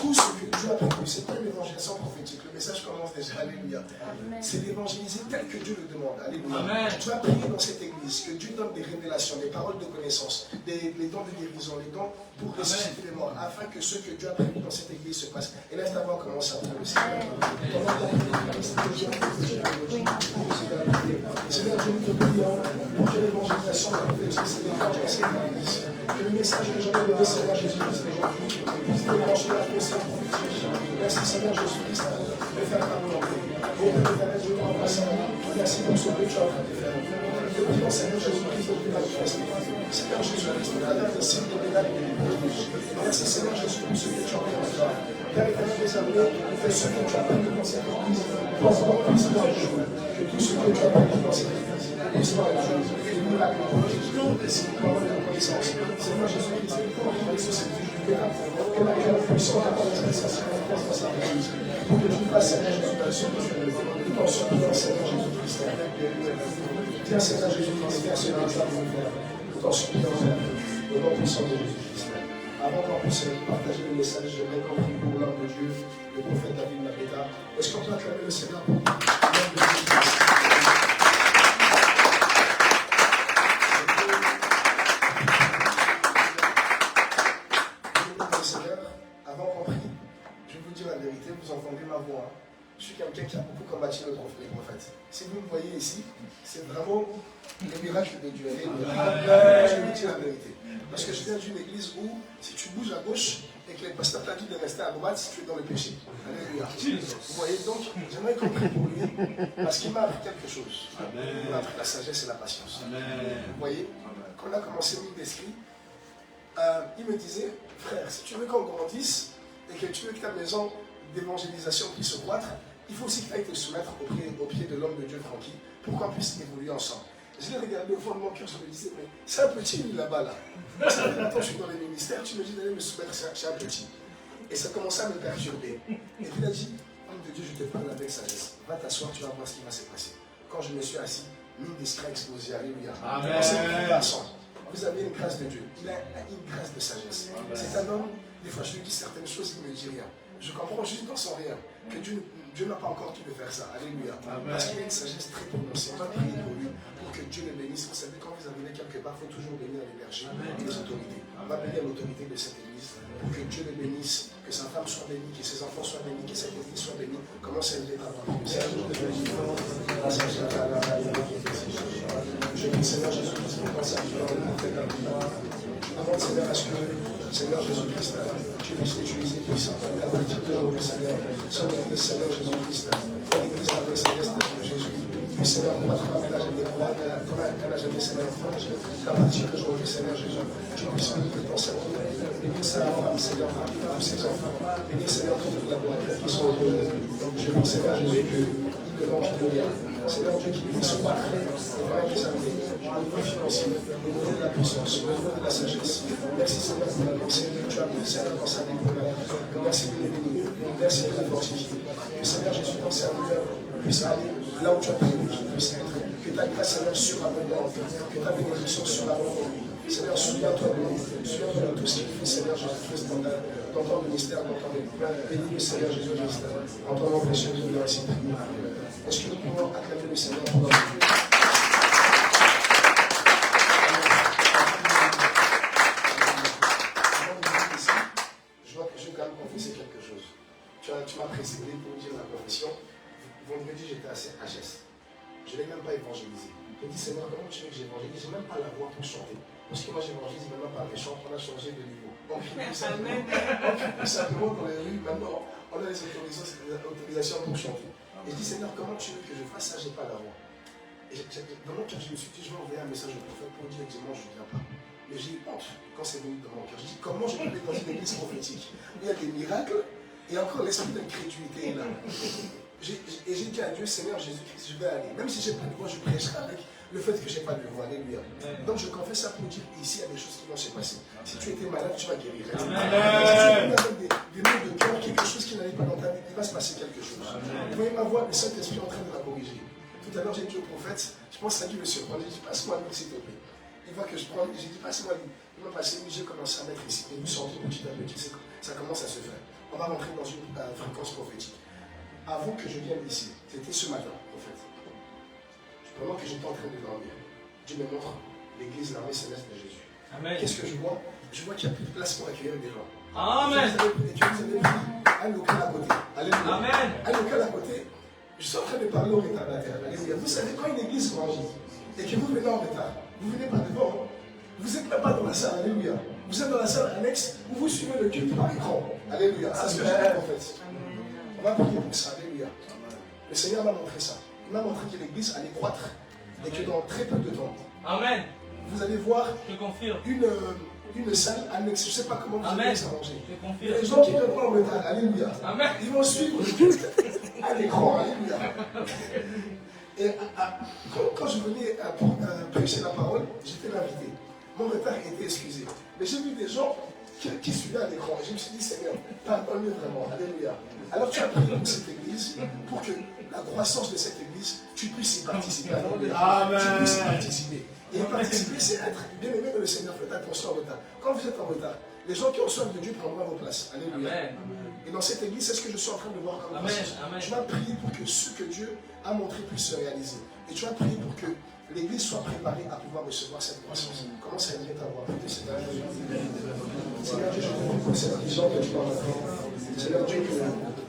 Tout ce que Dieu a prévu, c'est pas une évangélisation prophétique. Le message commence déjà. Alléluia. C'est d'évangéliser tel que Dieu le demande. Alléluia. Amen. Tu vas prier dans cette église, que Dieu donne des révélations, des paroles de connaissance, les dons de guérison, les dons pour ressusciter les morts, afin que ce que Dieu a prévu dans cette église se passe. Et laisse d'abord commencer à prier le Seigneur. Seigneur, Dieu, nous te prions pour que l'évangélisation prophétique se dégage dans cette église. Que le message que j'ai donné, Seigneur Jésus-Christ, puisse déclencher la puissance prophétique. Merci, Seigneur Jésus-Christ, de faire ta volonté. Au Père éternel, Dieu, nous remercions. Merci pour ce que tu as en train de faire. Nous prions, Seigneur Jésus-Christ, de nous manifester. Seigneur Jésus-Christ, de la des signes, des médailles et des prodiges. Merci, Seigneur Jésus, pour ce que tu as en train de faire. Père éternel, désormais, fais ce que tu as prévu dans cette église. Encore plus dans le jour. Que tout ce que tu as prévu dans cette église puisse voir le jour. Et nous l'accordons. Et si nous parlons de connaissance, Seigneur Jésus-Christ, pour nous ressusciter. Que la grâce puissante de la connaissance se manifeste dans cette église. Pour que tu fasses, Seigneur Jésus-Christ, nous t'en supplions, Seigneur Jésus-Christ. Viens, Seigneur Jésus-Christ, viens ce que tu as voulu faire. Nous t'en supplions, au nom puissant de Jésus-Christ. Avant qu'on puisse partager le message, j'aimerais qu'on prie pour l'homme de Dieu, le prophète David Mabeta. Est-ce qu'on peut acclamer le Seigneur pour l'homme de Jésus-Christ? Avant qu'on prie, je vais vous dire la vérité, vous entendez ma voix. Je suis quelqu'un qui a beaucoup combattu les prophètes. Si vous me voyez ici, c'est vraiment le miracle de Dieu. Je vais vous dire la vérité. Parce que je viens d'une église où, si tu bouges à gauche et que les pasteurs t'ont dit de rester à droite, tu es dans le péché. Alléluia. Vous voyez, donc, j'aimerais qu'on prie pour lui, parce qu'il m'a appris quelque chose. Il m'a appris la sagesse et la patience. Vous voyez, quand on a commencé le livre d'esprit, il me disait, frère, si tu veux qu'on grandisse et que tu veux que ta maison d'évangélisation puisse se croître, il faut aussi que tu ailles te soumettre au pied de l'homme de Dieu tranquille pour qu'on puisse évoluer ensemble. Je l'ai regardé au fond de mon cœur, je me disais, mais c'est un petit lui là-bas là. Ça fait longtemps que je suis dans les ministères, tu me dis d'aller me soumettre chez un petit. Et ça commençait à me perturber. Et puis il a dit, homme de Dieu, je te parle avec sagesse. Va t'asseoir, tu vas voir ce qui va se passer. Quand je me suis assis, mine d'esprit explosé, alléluia. Vous avez une grâce de Dieu. Il a une grâce de sagesse. C'est un homme, des fois je lui dis certaines choses, il ne me dit rien. Je comprends juste dans son rien que Dieu n'a pas encore pu le faire ça. Alléluia. Parce qu'il a une sagesse très prononcée. On va prier pour lui, pour que Dieu le bénisse. Vous savez, quand vous arrivez quelque part, il faut toujours bénir l'énergie et les autorités. On va bénir l'autorité de cette église pour que Dieu le bénisse, que sa femme soit bénie, que ses enfants soient bénis, que cette église soit bénie. Commence à élever ta parole. Je prie, Seigneur Jésus-Christ, pour passer à Dieu dans le prophète d'Abraham. Je demande, Seigneur, à ce que Seigneur Jésus-Christ, tu puisses l'utiliser puissamment. La politique de l'homme, Seigneur, Seigneur Jésus-Christ, l'église avec Céleste de Jésus. Puis, Seigneur, pour notre mariage et des croix, comme elle a jamais, Seigneur, qu'à partir de aujourd'hui, Seigneur Jésus, tu puisses nous que ton Seigneur, bénis sa femme, Seigneur, bénis ses enfants, bénis, Seigneur, toute la boîte qui sont heureux. Je prie, Seigneur Jésus, que le nom qui te vient. Seigneur Dieu, qui puisse se battre et vraiment nous amener au niveau financier, au niveau de la puissance, au niveau de la sagesse. Merci Seigneur pour la pensée que tu as mis, Seigneur, dans sa vie. Merci de les bénir. Merci de les fortifier. Que Seigneur Jésus, ton serviteur, puisse aller là où tu as prévu qu'il puisse être. Que ta grâce, Seigneur, surabondante. Que ta bénédiction surabondante. Seigneur, souviens-toi de nous. Souviens-toi de tout ce qu'il fait, Seieur Jésus-Christ, dans ton ministère, dans ton équipe. Bénis le Seigneur Jésus-Christ. En ton nom précieux, je vous remercie. Est-ce que nous pouvons acclamer le Seigneur pour notre vie? Je vois que je vais quand même confesser quelque chose. Tu m'as précédé pour dire la confession. Vendredi, j'étais à HS. Je n'ai même pas évangélisé. Je me dis, Seigneur, comment tu veux que j'évangélise? Je n'ai même pas la voix pour chanter. Parce que moi, j'évangélise maintenant par les chants, on a changé de niveau. On crie plus simplement dans les rues. Maintenant, on a les autorisations pour chanter. Et je dis, Seigneur, comment tu veux que je fasse ça? Je n'ai pas la voix. Et dans mon cœur, je me suis dit, je vais envoyer un message au prophète pour dire que dimanche, je ne viens pas. Mais j'ai eu honte quand c'est venu dans mon cœur. Je dis, comment je peux aller dans une église prophétique où il y a des miracles et encore l'esprit d'incrédulité est là. Et j'ai dit à Dieu, Seigneur Jésus-Christ, je vais aller. Même si je n'ai pas de voix, je prêcherai avec le fait que je n'ai pas de voix. Alléluia. Donc je confesse ça pour dire ici, il y a des choses qui vont se passer. Si tu étais malade, tu vas guérir. Si tu as des maux de cœur, quelque chose qui n'allait pas dans ta vie, il va se passer quelque chose. Vous voyez ma voix, le Saint-Esprit est en train de la corriger. Tout à l'heure, j'ai dit au prophète, je pense que ça a dû me surprendre. J'ai dit, passe-moi lui, s'il te plaît. Il voit que je prends, j'ai dit, passe-moi lui. Il m'a passé, j'ai commencé à mettre ici. Et vous sentez petit à petit, ça commence à se faire. On va rentrer dans une fréquence prophétique. Avant que je vienne ici, c'était ce matin, en fait. Pendant que j'étais en train de dormir, Dieu me montre l'église, l'armée céleste de Jésus. Amen. Qu'est-ce que je vois? Je vois qu'il n'y a plus de place pour accueillir des gens. Amen. Et Dieu vous avez pris un local à côté. Alléluia. Amen. Un local à côté. Je suis en train de parler au retardataire. Alléluia. Vous savez, quand une église grandit et que vous venez en retard, vous ne venez pas devant. Vous n'êtes même pas dans la salle. Alléluia. Vous êtes dans la salle annexe où vous suivez le culte par écran. Alléluia. C'est ce que je dis en fait. On va prier pour ça. Alléluia. Le Seigneur m'a montré ça. Il m'a montré que l'église allait croître et que dans très peu de temps, Amen. vous allez voir Je confirme. une salle annexe. Je ne sais pas comment vous allez Amen. s'arranger. Je Les confirme. gens qui viennent pas en retard, alléluia. Amen. Ils vont suivre le culte à l'écran, alléluia. Et quand je venais pour prêcher la parole, j'étais l'invité. Mon retard était excusé. Mais j'ai vu des gens qui suivaient à l'écran. Et je me suis dit, Seigneur, pardonne-le vraiment, alléluia. Alors tu as prié pour cette église, pour que la croissance de cette église, tu puisses y participer. Amen. Tu puisses y participer. Et participer, c'est être bien aimé de le Seigneur. Faites attention en retard. Quand vous êtes en retard, les gens qui ont soif de Dieu prendront vos places. Alléluia. Amen. Et dans cette église, c'est ce que je suis en train de voir comme Amen. passage. Amen. Tu vas prier pour que ce que Dieu a montré puisse se réaliser. Et tu vas prier pour que l'église soit préparée à pouvoir recevoir cette croissance. Commence à aimer ta voix. Seigneur Dieu, je te prie pour cette vision que tu vas montrer. Seigneur Dieu, que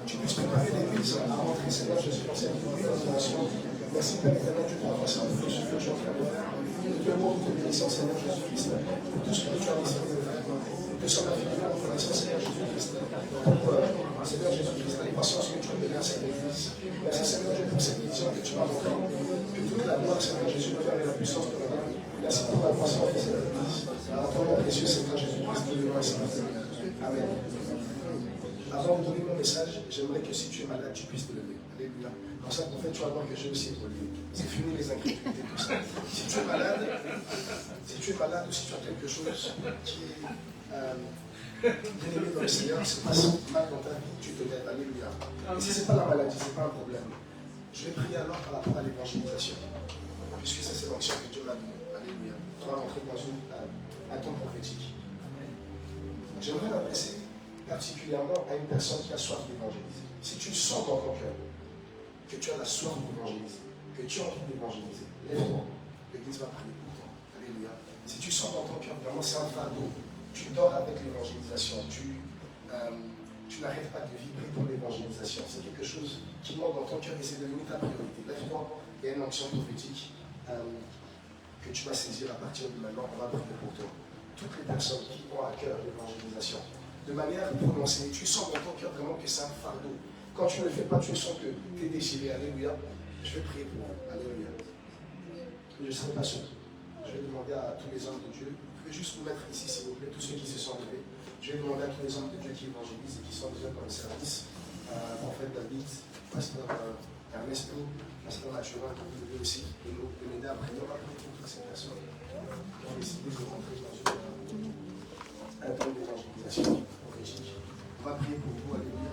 tu puisses préparer l'église à rentrer. Seigneur Jésus, dans cette dimension. Merci Père éternel, Dieu, pour ce que tu es en train de faire. Nous te louons, nous te bénissons, Seigneur Jésus-Christ, pour tout ce que tu as décidé de faire. Nous sommes affiliés à notre nation, Seigneur Jésus-Christ, pour Seigneur Jésus-Christ, la croissance que tu as donnée à cette église. Merci Seigneur Dieu pour cette vision que tu m'as montrée. Que toute la gloire, Seigneur Jésus, le Père et la puissance de la vie. Merci pour la croissance de cette église. En ton nom précieux, Seigneur Jésus-Christ, de l'heureux Saint-Esprit. Amen. Avant de donner mon message, j'aimerais que si tu es malade, tu puisses te lever. Alléluia. Comme ça, en fait, tu vas voir que j'ai aussi évolué. C'est fini les incrédulités, tout ça. Si tu es malade, ou si tu as quelque chose qui est bien aimé dans le Seigneur, c'est pas mal dans ta vie, tu te lèves. Alléluia. Et si ce n'est pas la maladie, ce n'est pas un problème. Je vais prier alors par rapport à l'évangélisation. Puisque ça, c'est l'action que Dieu m'a donnée. Alléluia. On va rentrer dans un temps prophétique. J'aimerais m'adresser particulièrement à une personne qui a soif d'évangéliser. Si tu sens dans ton cœur que tu as la soif d'évangéliser, que tu as envie d'évangéliser, lève-toi. L'Église va prier pour toi. Alléluia. Si tu sens dans ton cœur vraiment c'est un fardeau, tu dors avec l'évangélisation, tu n'arrêtes pas de vibrer pour l'évangélisation. C'est quelque chose qui manque dans ton cœur et c'est devenu ta priorité. Lève-toi, il y a une onction prophétique que tu vas saisir à partir de maintenant. On va prier pour toi. Toutes les personnes qui ont à cœur l'évangélisation, de manière prononcée, tu sens dans ton cœur vraiment que c'est un fardeau. Quand tu ne le fais pas, tu sens que tu es déchiré. Alléluia. Je vais prier pour vous. Alléluia. Je ne serai pas seul. Je vais demander à tous les hommes de Dieu. Vous pouvez juste vous mettre ici, s'il vous plaît, tous ceux qui se sont levés. Je vais demander à tous les hommes de Dieu qui évangélisent et qui sont déjà dans le service. Prophète David, Pasteur Ernesto, Pasteur Mathurin, que vous devez aussi m'aider à prier. On va prier pour toutes ces personnes qui ont décidé de rentrer dans un temps d'évangélisation prophétique. On va prier pour vous, alléluia.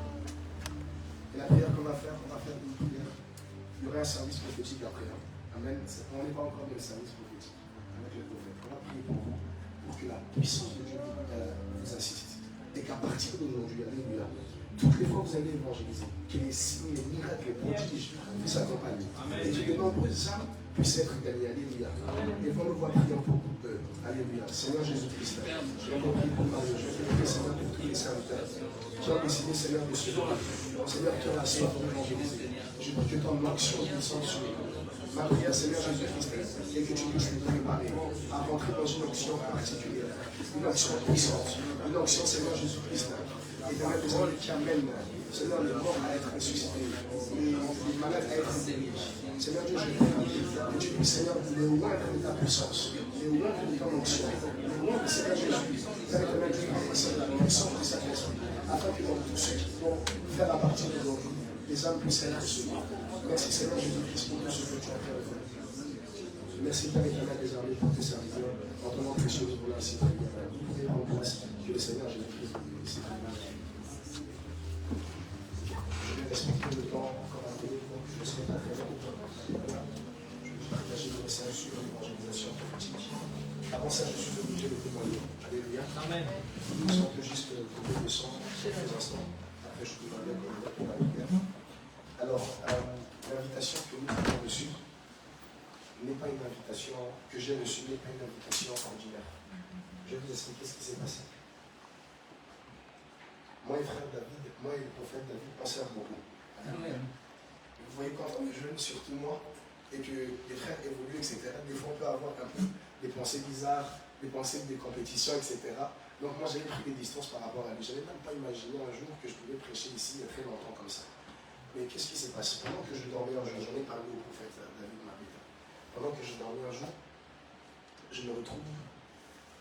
Et la prière qu'on va faire une prière. Il y aura un service prophétique après. Amen. On n'est pas encore dans le service prophétique avec le prophète. On va prier pour vous, pour que la puissance de Dieu vous assiste. Et qu'à partir d'aujourd'hui, alléluia, toutes les fois que vous allez évangéliser, que les signes, les miracles, les prodiges vous accompagnent. Et que de nombreuses âmes puissent être gagnées. Alléluia. Et on le voit prier pour eux. Alléluia. Seigneur Jésus-Christ, je vais prier pour Marie. Je vais prier, Seigneur, pour tous les serviteurs qui ont décidé, Seigneur, de suivre. Seigneur, qui ont la soif d'évangéliser. Je prie que ton action puissante sur eux. Ma prière, Seigneur Jésus-Christ, et que tu puisses nous préparer à rentrer dans une action particulière, une action puissante, une action, Seigneur Jésus-Christ, et de mettre des hommes qui amènent, Seigneur, les morts à être ressuscités, les malades à être guéris. Seigneur Dieu, je prie que tu puisses, Seigneur, le oindre de ta puissance, le oindre de ton onction, le oindre, Seigneur Jésus, avec le maître de la puissance de sa personne, afin que tous ceux qui vont faire à partir d'aujourd'hui, les âmes puissent être sauvées. Merci Seigneur Jésus-Christ pour tout ce que tu as fait. Merci Père éternel des armées pour tes serviteurs. En ton nom précieux, nous voulons ainsi prier. Et en grâce que le Seigneur Jésus-Christ vous bénisse. Je vais respecter le temps encore un peu. Je ne serai pas très long. Je vais partager le message sur l'évangélisation politique. Avant ça, je suis obligé de témoigner. Alléluia. Amen. Nous sommes juste couper le sang quelques instants. Après, je vous demande pour la lumière. Alors, l'invitation que nous avons reçue n'est pas une invitation que j'ai reçue, n'est pas une invitation ordinaire. Je vais vous expliquer ce qui s'est passé. Moi et le prophète David, on sert beaucoup. Amen. Vous voyez, quand on est jeune, surtout moi, et que les frères évoluent, etc., des fois on peut avoir un peu des pensées bizarres, des pensées de compétition, etc. Donc moi j'avais pris des distances par rapport à lui. Je n'avais même pas imaginé un jour que je pouvais prêcher ici il y a très longtemps comme ça. Mais qu'est-ce qui s'est passé? Pendant que je dormais un jour, j'en ai parlé au prophète David Mabita. Pendant que je dormais un jour, je me retrouve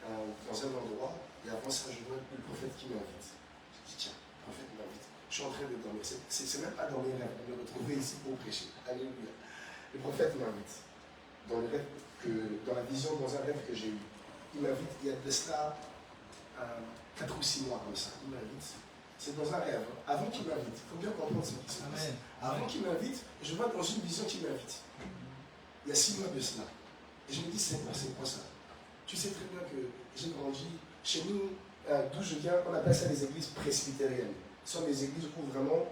dans un endroit, et avant ça, je vois le prophète qui m'invite. Je dis, tiens, le prophète m'invite. Je suis en train de dormir. C'est même pas dans mes rêves, de me retrouver ici pour prêcher. Alléluia. Le prophète m'invite. Dans le rêve dans la vision, dans un rêve que j'ai eu. Il m'invite, il y a de cela 4 ou 6 mois comme ça. Il m'invite. C'est dans un rêve. Avant qu'il m'invite, il faut bien comprendre ce qui se passe. Avant qu'il m'invite, je vois dans une vision qu'il m'invite. Il y a 6 mois de cela. Et je me dis, c'est quoi ça? Tu sais très bien que j'ai grandi chez nous, d'où je viens, on appelle ça les églises presbytériennes. Ce sont des églises où vraiment,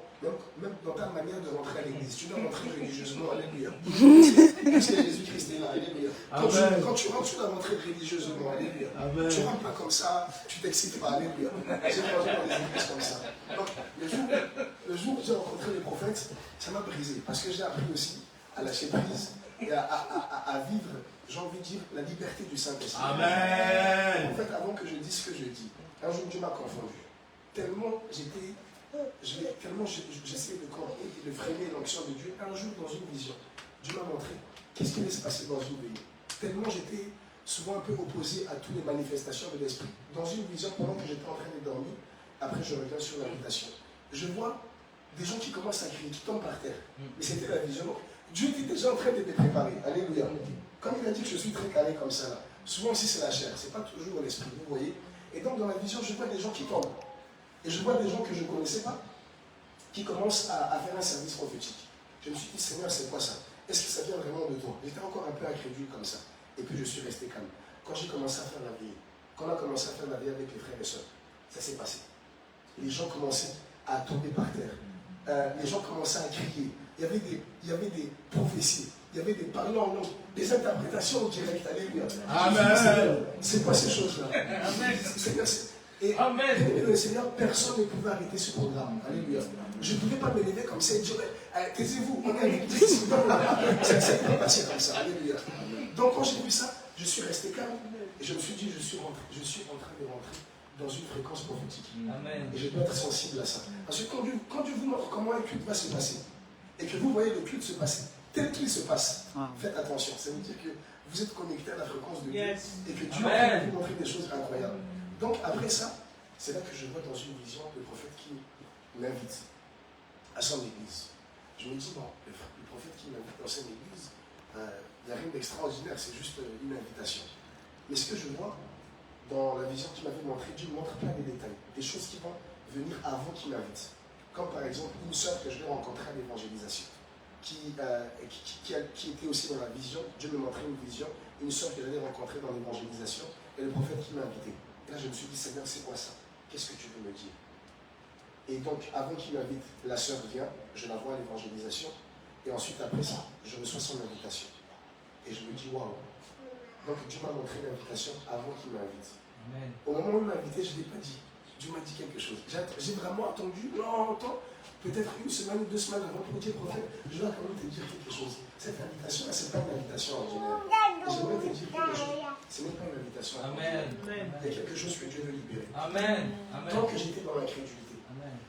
même dans ta manière de rentrer à l'église, tu dois rentrer religieusement, alléluia. Parce que Jésus-Christ est là, alléluia. Quand tu rentres, tu dois rentrer religieusement, alléluia. Tu ne rentres pas comme ça, tu t'excites pas, alléluia. J'ai rentré dans des églises comme ça. Donc, le jour où j'ai rencontré les prophètes, ça m'a brisé. Parce que j'ai appris aussi à lâcher prise et à vivre, j'ai envie de dire, la liberté du Saint-Esprit. Amen. En fait, avant que je dise ce que je dis, un jour Dieu m'a confondu. Tellement j'essayais de comprendre et de freiner l'action de Dieu. Un jour, dans une vision, Dieu m'a montré qu'est-ce qui allait se passer dans une vie. Tellement j'étais souvent un peu opposé à toutes les manifestations de l'esprit. Dans une vision, pendant que j'étais en train de dormir, après je reviens sur l'invitation, je vois des gens qui commencent à crier, qui tombent par terre. Mais c'était la vision. Dieu était déjà en train de te préparer. Alléluia. Comme il a dit que je suis très carré comme ça là. Souvent aussi c'est la chair, c'est pas toujours l'esprit, vous voyez. Et donc dans la vision, je vois des gens qui tombent. Et je vois des gens que je ne connaissais pas qui commencent à faire un service prophétique. Je me suis dit, Seigneur, c'est quoi ça? Est-ce que ça vient vraiment de toi? J'étais encore un peu incrédule comme ça. Et puis je suis resté calme. Quand j'ai commencé à faire la veille, quand on a commencé à faire la veille avec les frères et sœurs, ça s'est passé. Les gens commençaient à tomber par terre. Les gens commençaient à crier. Il y avait des prophéties. Il y avait des paroles en langue, des interprétations directes. Alléluia. Amen. C'est quoi ces choses-là? Amen. Seigneur, et le Seigneur, personne ne pouvait arrêter ce programme. Alléluia. Je ne pouvais pas me lever comme ça et dire, taisez-vous, on est à l'église. Ça ne s'est pas passé comme ça. Alléluia. Donc quand j'ai vu ça, je suis resté calme et je me suis dit, je suis en train de rentrer dans une fréquence prophétique. Amen. Et je dois être sensible à ça. Parce que quand Dieu vous montre comment un culte va se passer, et que vous voyez le culte se passer, tel qu'il se passe, faites attention. Ça veut dire que vous êtes connecté à la fréquence de Dieu et que Dieu va vous montrer des choses incroyables. Donc après ça, c'est là que je vois dans une vision le prophète qui m'invite à son église. Je me dis, bon, le prophète qui m'invite dans son église, il n'y a rien d'extraordinaire, c'est juste une invitation. Mais ce que je vois dans la vision qu'il m'avait montrée, Dieu me montre plein de détails, des choses qui vont venir avant qu'il m'invite. Comme par exemple une sœur que je vais rencontrer à l'évangélisation, qui était aussi dans la vision. Dieu me montrait une vision, une sœur que j'allais rencontrer dans l'évangélisation, et le prophète qui m'a invité. Et là, je me suis dit, Seigneur, c'est quoi ça? Qu'est-ce que tu veux me dire? Et donc, avant qu'il m'invite, la sœur vient, je la vois à l'évangélisation, et ensuite, après ça, je reçois son invitation. Et je me dis, waouh. Donc, Dieu m'a montré l'invitation avant qu'il m'invite. Au moment où il m'a invité, je ne l'ai pas dit. Dieu m'a dit quelque chose. J'ai vraiment attendu longtemps, peut-être 1 semaine ou 2 semaines avant pour dire, prophète, je dois quand même te dire quelque chose. Cette invitation-là, ce n'est pas une invitation en général. J'aimerais te dire quelque chose. Ce n'est pas une invitation. Amen. Il y a quelque chose que Dieu veut libérer. Amen. Amen. Tant que j'étais dans l'incrédulité,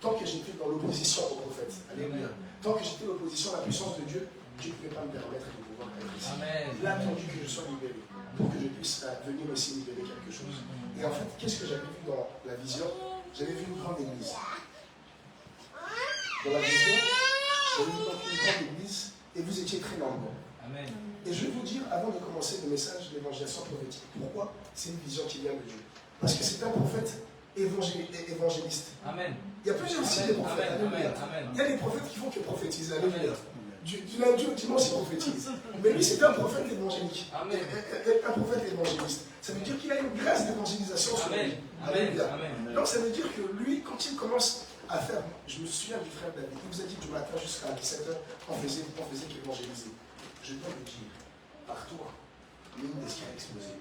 tant que j'étais dans l'opposition au prophète, alléluia, tant que j'étais dans l'opposition à la puissance de Dieu, Dieu ne pouvait pas me permettre de pouvoir être ici. Amen. Il a attendu que je sois libéré pour que je puisse venir aussi libérer quelque chose. Et en fait, qu'est-ce que j'avais vu dans la vision? J'avais vu une grande église. Dans la vision, j'avais vu donc une grande église et vous étiez très nombreux. Amen. Et je vais vous dire, avant de commencer le message de l'évangélisation prophétique, pourquoi c'est une vision qui vient de Dieu. Parce que c'est un prophète évangéliste. Amen. Il y a plusieurs styles de prophètes. Amen. Amen. Il y a des prophètes qui font que prophétiser. Alléluia. Du lundi au dimanche, il prophétise. Mais lui, c'est un prophète évangélique. Amen. Un prophète évangéliste. Ça veut dire qu'il a une grâce d'évangélisation sur lui. Alléluia. Donc ça veut dire que lui, quand il commence à faire, je me souviens du frère David, il vous a dit du matin jusqu'à 17h, on faisait qu'évangéliser. Je dois le dire, par toi, l'une des qui a explosé.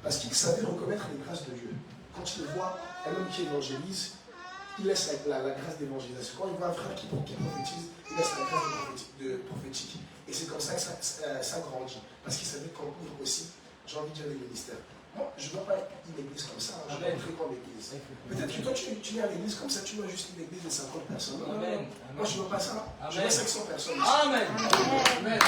Parce qu'il savait reconnaître les grâces de Dieu. Quand il voit un homme qui évangélise, il laisse la grâce d'évangélisation. Quand il voit un frère qui prophétise, il laisse la grâce de prophétique. Et c'est comme ça que ça grandit. Parce qu'il savait qu'on ouvre aussi, j'ai envie de dire, les ministères. Moi, je ne vois pas une église comme ça, je vois une très grande église. Peut-être que toi, tu viens à l'église comme ça, tu vois juste une église de 50 personnes. Non, Amen. moi, je ne vois pas ça. Je vois 500 personnes. Amen. Amen.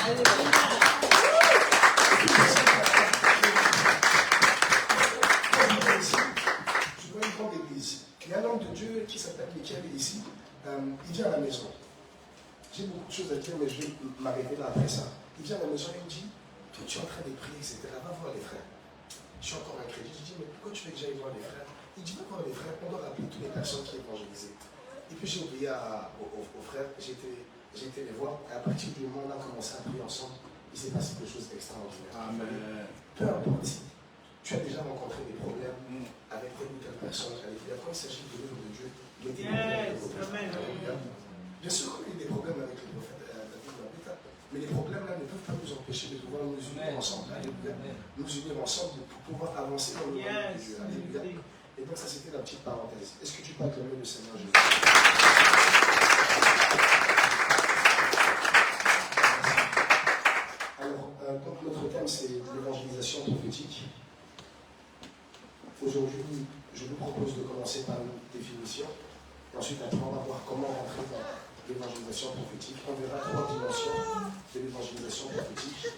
Je vois une grande église. Il y a un homme de Dieu qui s'appelle Michael ici. Il vient à la maison. J'ai beaucoup de choses à dire, mais je vais m'arrêter là après ça. Il vient à la maison et il me dit, toi, tu es en train de prier, etc. Va voir les frères. Je suis encore incrédule. Je dis, mais pourquoi tu veux que j'aille voir les frères? Il dit, va voir les frères, on doit rappeler toutes les personnes qui évangélisaient. Et puis j'ai oublié aux frères, j'ai été les voir, et à partir du moment où on a commencé à prier ensemble, il s'est passé quelque chose d'extraordinaire. Amen. Peu importe si tu as déjà rencontré des problèmes avec telle ou telle personne, quand il s'agit de l'œuvre de Dieu, mettez des problèmes. Bien sûr qu'il y a eu des problèmes avec le prophète David, mais les problèmes-là ne peuvent pas nous empêcher de pouvoir nous unir ensemble. Nous unir ensemble pour pouvoir avancer dans le royaume de Dieu. Alléluia. Et donc ça c'était la petite parenthèse. Est-ce que tu peux acclamer le Seigneur Jésus? Alors, donc notre thème c'est l'évangélisation prophétique. Aujourd'hui, je vous propose de commencer par une définition. Et ensuite, après, on va voir comment rentrer dans l'évangélisation prophétique. On verra 3 dimensions de l'évangélisation prophétique.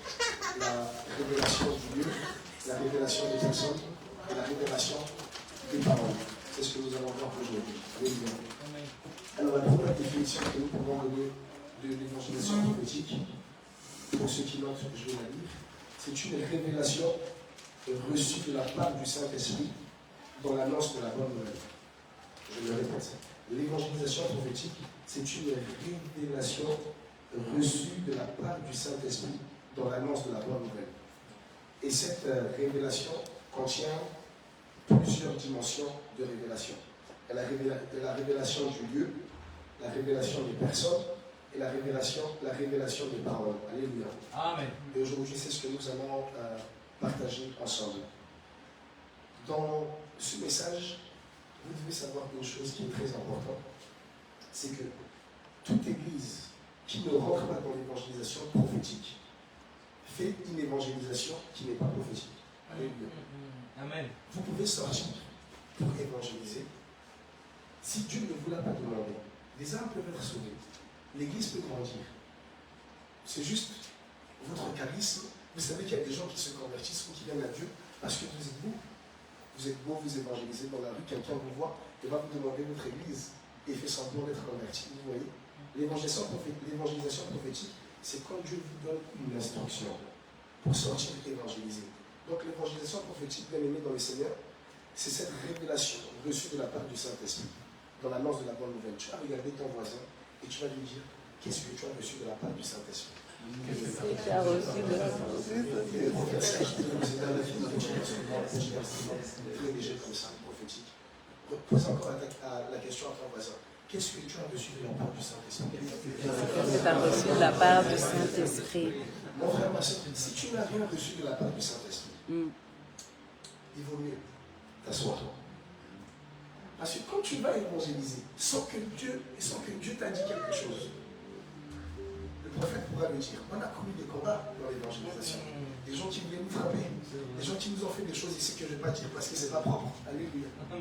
La révélation du lieu, la révélation des personnes et la révélation des paroles. C'est ce que nous allons voir aujourd'hui. Alors, la première définition que nous pouvons donner de l'évangélisation prophétique, pour ceux qui notent, je vais la lire, c'est une révélation reçue de la part du Saint-Esprit dans l'annonce de la bonne nouvelle. Je le répète. L'évangélisation prophétique, c'est une révélation reçue de la part du Saint-Esprit dans l'annonce de la bonne nouvelle. Et cette révélation contient plusieurs dimensions de révélation. Elle a la révélation du lieu, la révélation des personnes et la révélation des paroles. Alléluia. Amen. Et aujourd'hui, c'est ce que nous allons partager ensemble. Dans ce message, vous devez savoir une chose qui est très importante, c'est que toute église qui ne rentre pas dans l'évangélisation prophétique fait une évangélisation qui n'est pas prophétique. Alléluia. Amen. Vous pouvez sortir pour évangéliser. Si Dieu ne vous l'a pas demandé, des âmes peuvent être sauvées. L'église peut grandir. C'est juste votre charisme. Vous savez qu'il y a des gens qui se convertissent ou qui viennent à Dieu parce que vous êtes beau. Vous êtes beau, vous évangélisez dans la rue, quelqu'un vous voit et va vous demander votre église et fait semblant d'être converti. Vous voyez, l'évangélisation prophétique, c'est quand Dieu vous donne une instruction pour sortir et évangéliser. Donc l'évangélisation prophétique, bien aimée dans le Seigneur, c'est cette révélation reçue de la part du Saint-Esprit dans l'annonce de la bonne nouvelle. Tu vas regarder ton voisin et tu vas lui dire, qu'est-ce que tu as reçu de la part du Saint-Esprit? Tu as reçu de la part du Saint-Esprit. Comme ça, prophétique. Pose encore la question à ton voisin. Qu'est-ce que tu as reçu de la part du Saint-Esprit? Qu'est-ce que tu as reçu de la part du Saint-Esprit? Mon frère, ma soeur, si tu n'as rien reçu de la part du Saint-Esprit, il vaut mieux t'asseoir. Parce que quand tu vas évangéliser, sans que Dieu t'a dit quelque chose, le prophète pourra le dire. On a commis des combats dans l'évangélisation. Des gens qui voulaient nous frapper, des gens qui nous ont fait des choses ici que je ne vais pas dire parce que ce n'est pas propre. Alléluia. Hein?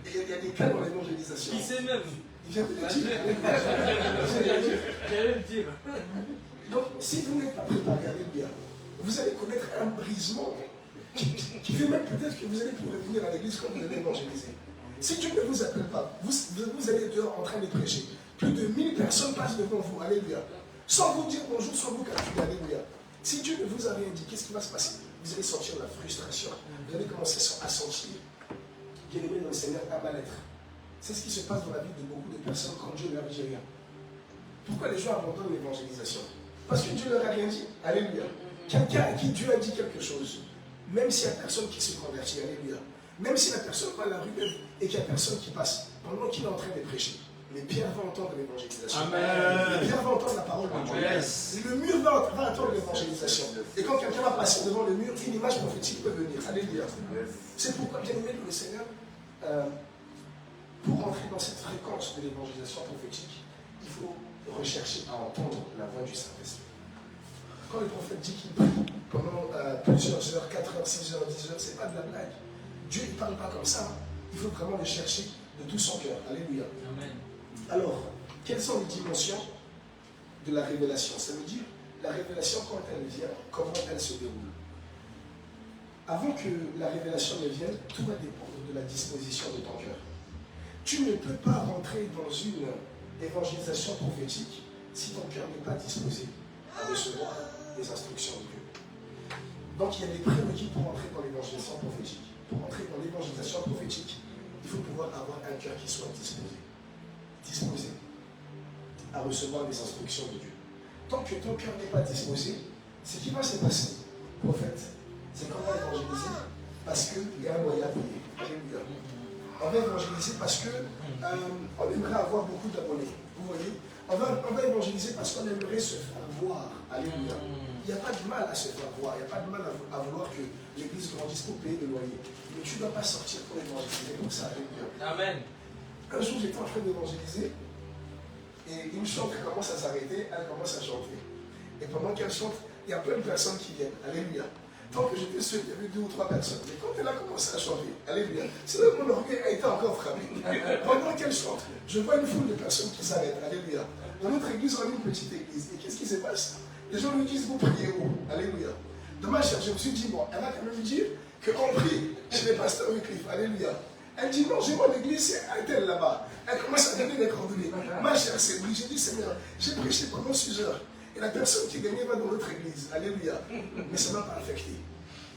Il y a des cas dans l'évangélisation. Qui sait même? Il vient de le dire. J'allais le dire. Donc, si vous n'êtes pas préparé, alléluia, vous allez connaître un brisement qui fait même peut-être que vous allez pouvoir venir à l'église quand vous allez évangéliser. Si Dieu ne vous appelle pas, vous allez dehors en train de prêcher. Plus de 1000 personnes passent devant vous, alléluia. Sans vous dire bonjour, sans vous calculer, alléluia. Si Dieu ne vous a rien dit, qu'est-ce qui va se passer? Vous allez sentir la frustration. Vous allez commencer à sentir, bien aimé dans le Seigneur, un mal-être. C'est ce qui se passe dans la vie de beaucoup de personnes quand Dieu ne leur dit rien. Pourquoi les gens abandonnent l'évangélisation? Parce que Dieu ne leur a rien dit. Alléluia. Quelqu'un à qui Dieu a dit quelque chose, même s'il n'y a personne qui se convertit, alléluia. Même si la personne va à la rue et qu'il n'y a personne qui passe, pendant qu'il est en train de prêcher, mais Pierre va entendre l'évangélisation. Pierre va entendre la parole de Dieu. Yes. Le mur va entendre l'évangélisation. Et quand quelqu'un va passer devant le mur, une image prophétique peut venir. Alléluia. C'est pourquoi, bien aimé le Seigneur, pour entrer dans cette fréquence de l'évangélisation prophétique, il faut rechercher à entendre la voix du Saint-Esprit. Quand le prophète dit qu'il prie pendant plusieurs heures, 4 heures, 6 heures, 10 heures, ce n'est pas de la blague. Dieu ne parle pas comme ça. Il faut vraiment le chercher de tout son cœur. Alléluia. Amen. Alors, quelles sont les dimensions de la révélation? Ça veut dire, la révélation, quand elle vient, comment elle se déroule. Avant que la révélation ne vienne, tout va dépendre de la disposition de ton cœur. Tu ne peux pas rentrer dans une évangélisation prophétique si ton cœur n'est pas disposé à recevoir les instructions de Dieu. Donc, il y a des prérequis pour entrer dans l'évangélisation prophétique. Pour entrer dans l'évangélisation prophétique, il faut pouvoir avoir un cœur qui soit disposé à recevoir les instructions de Dieu. Tant que ton cœur n'est pas disposé, ce qui va se passer, prophète, c'est qu'on va évangéliser parce qu'il y a un moyen payé. Alléluia. On va évangéliser parce qu'on aimerait avoir beaucoup d'abonnés. Vous voyez, on va évangéliser parce qu'on aimerait se faire voir. Alléluia. Il n'y a pas de mal à se faire voir. Il n'y a pas de mal à vouloir que l'église grandisse pour payer le loyer. Mais tu ne dois pas sortir pour évangéliser comme ça. Alléluia. Amen. Un jour, j'étais en train d'évangéliser et une chante commence à s'arrêter, elle commence à chanter. Et pendant qu'elle chante, il y a plein de personnes qui viennent. Alléluia. Tant que j'étais seul, il y avait 2 ou 3 personnes. Mais quand elle a commencé à chanter, alléluia, c'est là que mon orgueil a été encore frappé. Pendant qu'elle chante, je vois une foule de personnes qui s'arrêtent. Alléluia. Dans notre église, on est une petite église. Et qu'est-ce qui se passe? Les gens nous disent, vous priez où? Alléluia. Dans ma chère, je me suis dit, bon, elle va quand même dire qu'on prie chez les pasteurs Wycliffe. Alléluia. Elle dit, non, j'ai mon église, c'est un tel là-bas. Elle commence à donner des coordonnées. Ma chère, c'est Brigitte, j'ai dit, Seigneur, j'ai prêché pendant 6 heures. Et la personne qui gagnait va dans notre église. Alléluia. Mais ça ne m'a pas affecté.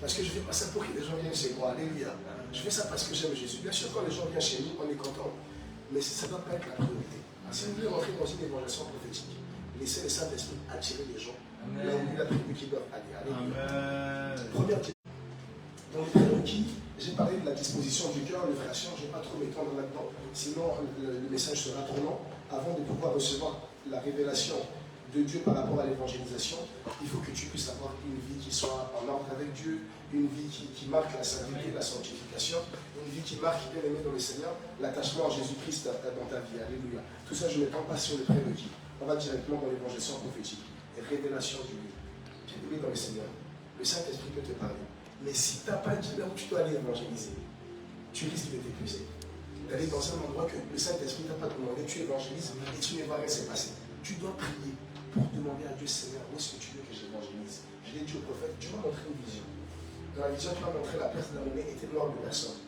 Parce que je ne fais pas ça pour que les gens viennent chez moi. Alléluia. Je fais ça parce que j'aime Jésus. Bien sûr, quand les gens viennent chez nous, on est content. Mais ça ne doit pas être la priorité. Si vous voulez rentrer dans une évangélisation prophétique, laissez le Saint-Esprit attirer les gens. Là où il a prévu qu'ils doivent aller. Alléluia. Première question. Dans les prérequis, j'ai parlé de la disposition du cœur, le frère Chian, je ne vais pas trop m'étendre là-dedans. Sinon, le message sera trop long. Avant de pouvoir recevoir la révélation de Dieu par rapport à l'évangélisation, il faut que tu puisses avoir une vie qui soit en ordre avec Dieu, une vie qui marque la sainteté, la sanctification, une vie qui marque, bien aimé dans le Seigneur, l'attachement à Jésus-Christ dans ta vie. Alléluia. Tout ça, je ne m'étends pas sur les prérequis. On va directement dans l'évangélisation prophétique. Et révélation du Dieu. Bien aimé dans le Seigneur, le Saint-Esprit peut te parler. Mais si tu n'as pas dit là où tu dois aller évangéliser, tu risques de t'épuiser. D'aller dans un endroit que le Saint-Esprit n'a pas demandé, tu évangélises et tu ne vois rien se passer. Tu dois prier pour demander à Dieu, Seigneur, où est-ce que tu veux que j'évangélise? Je l'ai dit au prophète, Dieu m'a montré une vision. Dans la vision, tu m'as montré la place d'un homme était noire de personne.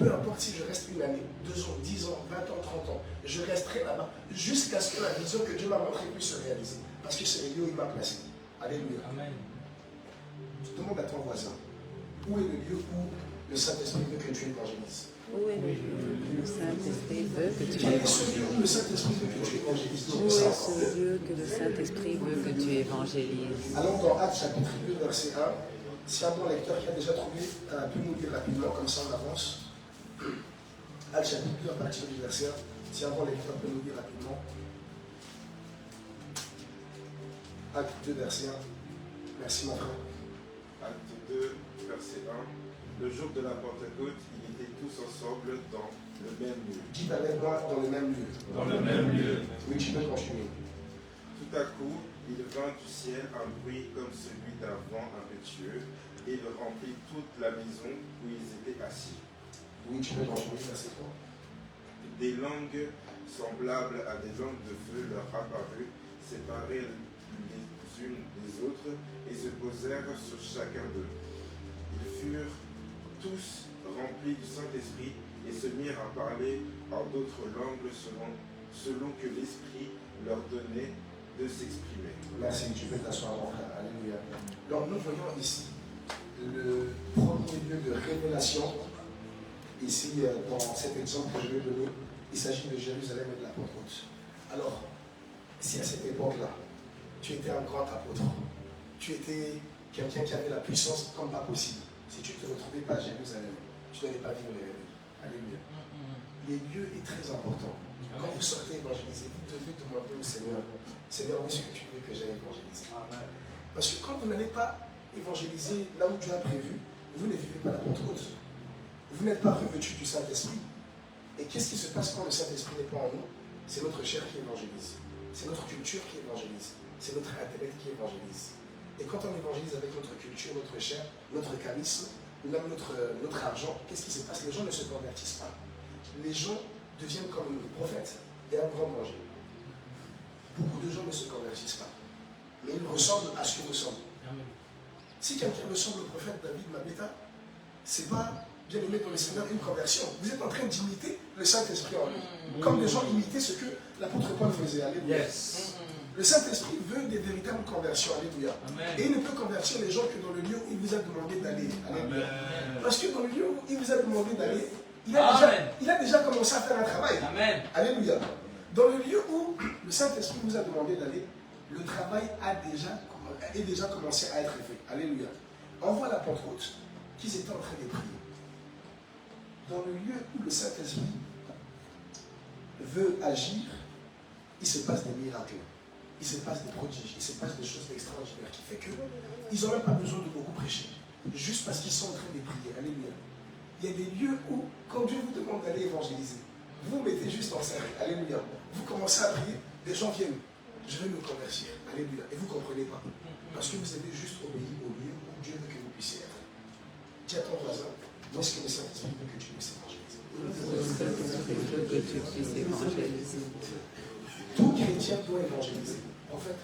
Peu importe si je reste une année, 2 ans, 10 ans, 20 ans, 30 ans, je resterai là-bas jusqu'à ce que la vision que Dieu m'a montrée puisse se réaliser. Parce que c'est le lieu où il m'a placé. Alléluia. Amen. Demande à ton voisin, où est le lieu où le Saint-Esprit veut que tu évangélises? Où est le lieu où le Saint-Esprit veut que tu évangélises? Quel est ce lieu où le Saint-Esprit veut que tu évangélises? Où est ce lieu que le Saint-Esprit veut que tu évangélises? Allons dans Actes chapitre 2, verset 1. Si un bon lecteur qui a déjà trouvé peut nous lire rapidement, comme ça on avance. Actes chapitre 2 à partir du verset 1. Si avant lecteur peut nous dire rapidement. Acte 2, verset 1. Merci mon frère. Acte 2, verset 1. Le jour de la Pentecôte, ils étaient tous ensemble dans le même lieu. Dites avec moi dans le même lieu. Dans le même lieu. Oui, tu peux continuer. Tout à coup, il vint du ciel un bruit comme celui d'un vent impétueux, et il remplit toute la maison où ils étaient assis. Oui, tu peux continuer, verset 3. Des langues semblables à des langues de feu leur apparurent, séparées les unes des autres, et se posèrent sur chacun d'eux. Ils furent tous remplis du Saint-Esprit et se mirent à parler en d'autres langues selon que l'Esprit leur donnait de s'exprimer. Merci, tu peux t'asseoir mon frère. Alléluia. Donc nous voyons ici le premier lieu de révélation. Ici, dans cet exemple que je vais donner, il s'agit de Jérusalem et de la Pentecôte. Alors, si à cette époque-là, tu étais un grand apôtre, tu étais quelqu'un qui avait la puissance comme pas possible, si tu ne te retrouvais pas à Jérusalem, tu n'allais pas vivre les réveils. Alléluia. Les lieux est très important. Quand vous sortez évangéliser, vous devez demander au Seigneur, Seigneur, où est-ce que tu veux que j'aille évangéliser? Parce que quand vous n'allez pas évangéliser là où Dieu a prévu, vous ne vivez pas la Pentecôte. Vous n'êtes pas revêtu du Saint-Esprit. Et qu'est-ce qui se passe quand le Saint-Esprit n'est pas en nous? C'est notre chair qui évangélise. C'est notre culture qui évangélise. C'est notre intellect qui évangélise. Et quand on évangélise avec notre culture, notre chair, notre charisme, ou même notre argent, qu'est-ce qui se passe? Les gens ne se convertissent pas. Les gens deviennent comme le prophète. Il y a un grand danger. Beaucoup de gens ne se convertissent pas. Mais ils ressemblent à ce qu'ils ressemblent. Si quelqu'un ressemble au prophète David Mabeta, c'est pas bien aimé dans le Seigneur une conversion. Vous êtes en train d'imiter le Saint-Esprit en lui. Comme les gens imitaient ce que l'apôtre Paul faisait. Alléluia. Yes. Le Saint-Esprit veut des véritables conversions. Alléluia. Et il ne peut convertir les gens que dans le lieu où il vous a demandé d'aller. Alléluia. Parce que dans le lieu où il vous a demandé d'aller, il a déjà commencé à faire un travail. Amen. Alléluia. Dans le lieu où le Saint-Esprit vous a demandé d'aller, le travail est déjà commencé à être fait. Alléluia. On voit la Pentecôte qu'ils étaient en train de prier. Dans le lieu où le Saint-Esprit veut agir, il se passe des miracles, il se passe des prodiges, il se passe des choses extraordinaires qui fait qu'ils n'ont même pas besoin de beaucoup prêcher, juste parce qu'ils sont en train de prier. Alléluia. Il y a des lieux où, quand Dieu vous demande d'aller évangéliser, vous vous mettez juste en scène. Alléluia. Vous commencez à prier, des gens viennent. Je vais me convertir. Alléluia. Et vous ne comprenez pas. Parce que vous avez juste obéi au lieu où Dieu veut que vous puissiez être. Dis à ton voisin, moi, ce que le Saint-Esprit veut que tu puisses évangéliser. Tout chrétien doit évangéliser. En fait,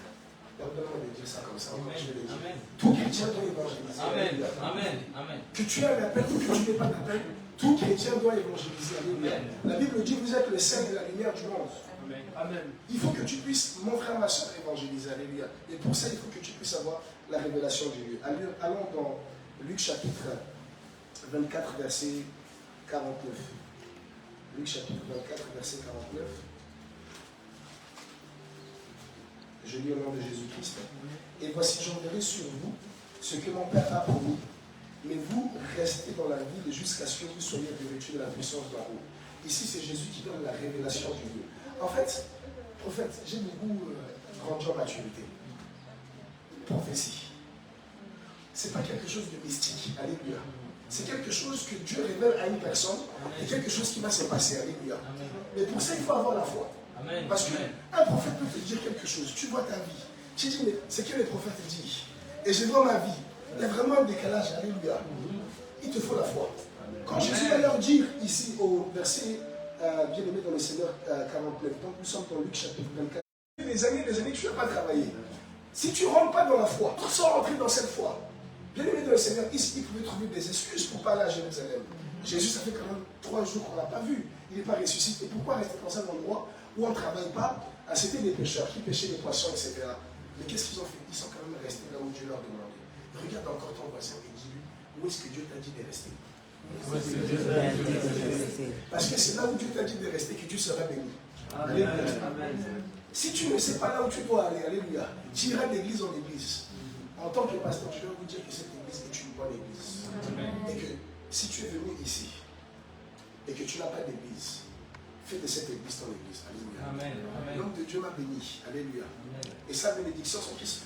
pardonnez-moi de dire ça comme ça. Je vais le dire. Tout chrétien doit évangéliser. Amen. Amen. Amen. Que tu aies un appel ou que tu n'aies pas d'appel, tout chrétien doit évangéliser. Alléluia. La Bible dit, vous êtes le sel et la lumière du monde. Amen. Il faut que tu puisses, mon frère, ma soeur, évangéliser. Alléluia. Et pour ça, il faut que tu puisses avoir la révélation du Dieu. Allons dans Luc chapitre 24, verset 49. Luc chapitre 24, verset 49. Je lis au nom de Jésus-Christ. Et voici, j'enverrai sur vous ce que mon Père a promis. Mais vous restez dans la vie jusqu'à ce que vous soyez revêtus de la puissance d'en haut. Ici, c'est Jésus qui donne la révélation du Dieu. En fait, prophète, j'ai beaucoup grandi en maturité. Prophétie. Ce n'est pas quelque chose de mystique. Alléluia. C'est quelque chose que Dieu révèle à une personne et quelque chose qui va se passer. Alléluia. Mais pour ça, il faut avoir la foi. Parce qu'un prophète peut te dire quelque chose. Tu vois ta vie. Tu dis, mais c'est que le prophète dit. Et je vois ma vie. Il y a vraiment un décalage. Alléluia. Il te faut la foi. Quand Jésus va leur dire ici au verset bien-aimé dans le Seigneur 49, donc nous sommes dans Luc chapitre 24. Les années que tu n'as pas travaillé. Si tu ne rentres pas dans la foi, sans rentrer dans cette foi, bien-aimé dans le Seigneur, ici, il pouvait trouver des excuses pour pas aller à Jérusalem. Jésus, ça fait quand même 3 jours qu'on ne l'a pas vu. Il n'est pas ressuscité. Pourquoi rester dans un endroit où on ne travaille pas? C'était des pêcheurs qui pêchaient des poissons, etc. Mais qu'est-ce qu'ils ont fait? Ils sont quand même restés là où Dieu leur demandait. Regarde encore ton voisin et dis-lui, où est-ce que Dieu t'a dit de rester? Parce que c'est là où Dieu t'a dit de rester que tu seras béni. Amen. Si tu ne sais pas là où tu dois aller, alléluia, tu iras d'église en église. En tant que pasteur, je vais vous dire que cette église est une bonne église. Et que si tu es venu ici, et que tu n'as pas d'église, fais de cette église ton église. Alléluia. Amen. L'homme de Dieu m'a béni. Alléluia. Et sa bénédiction, son Christ.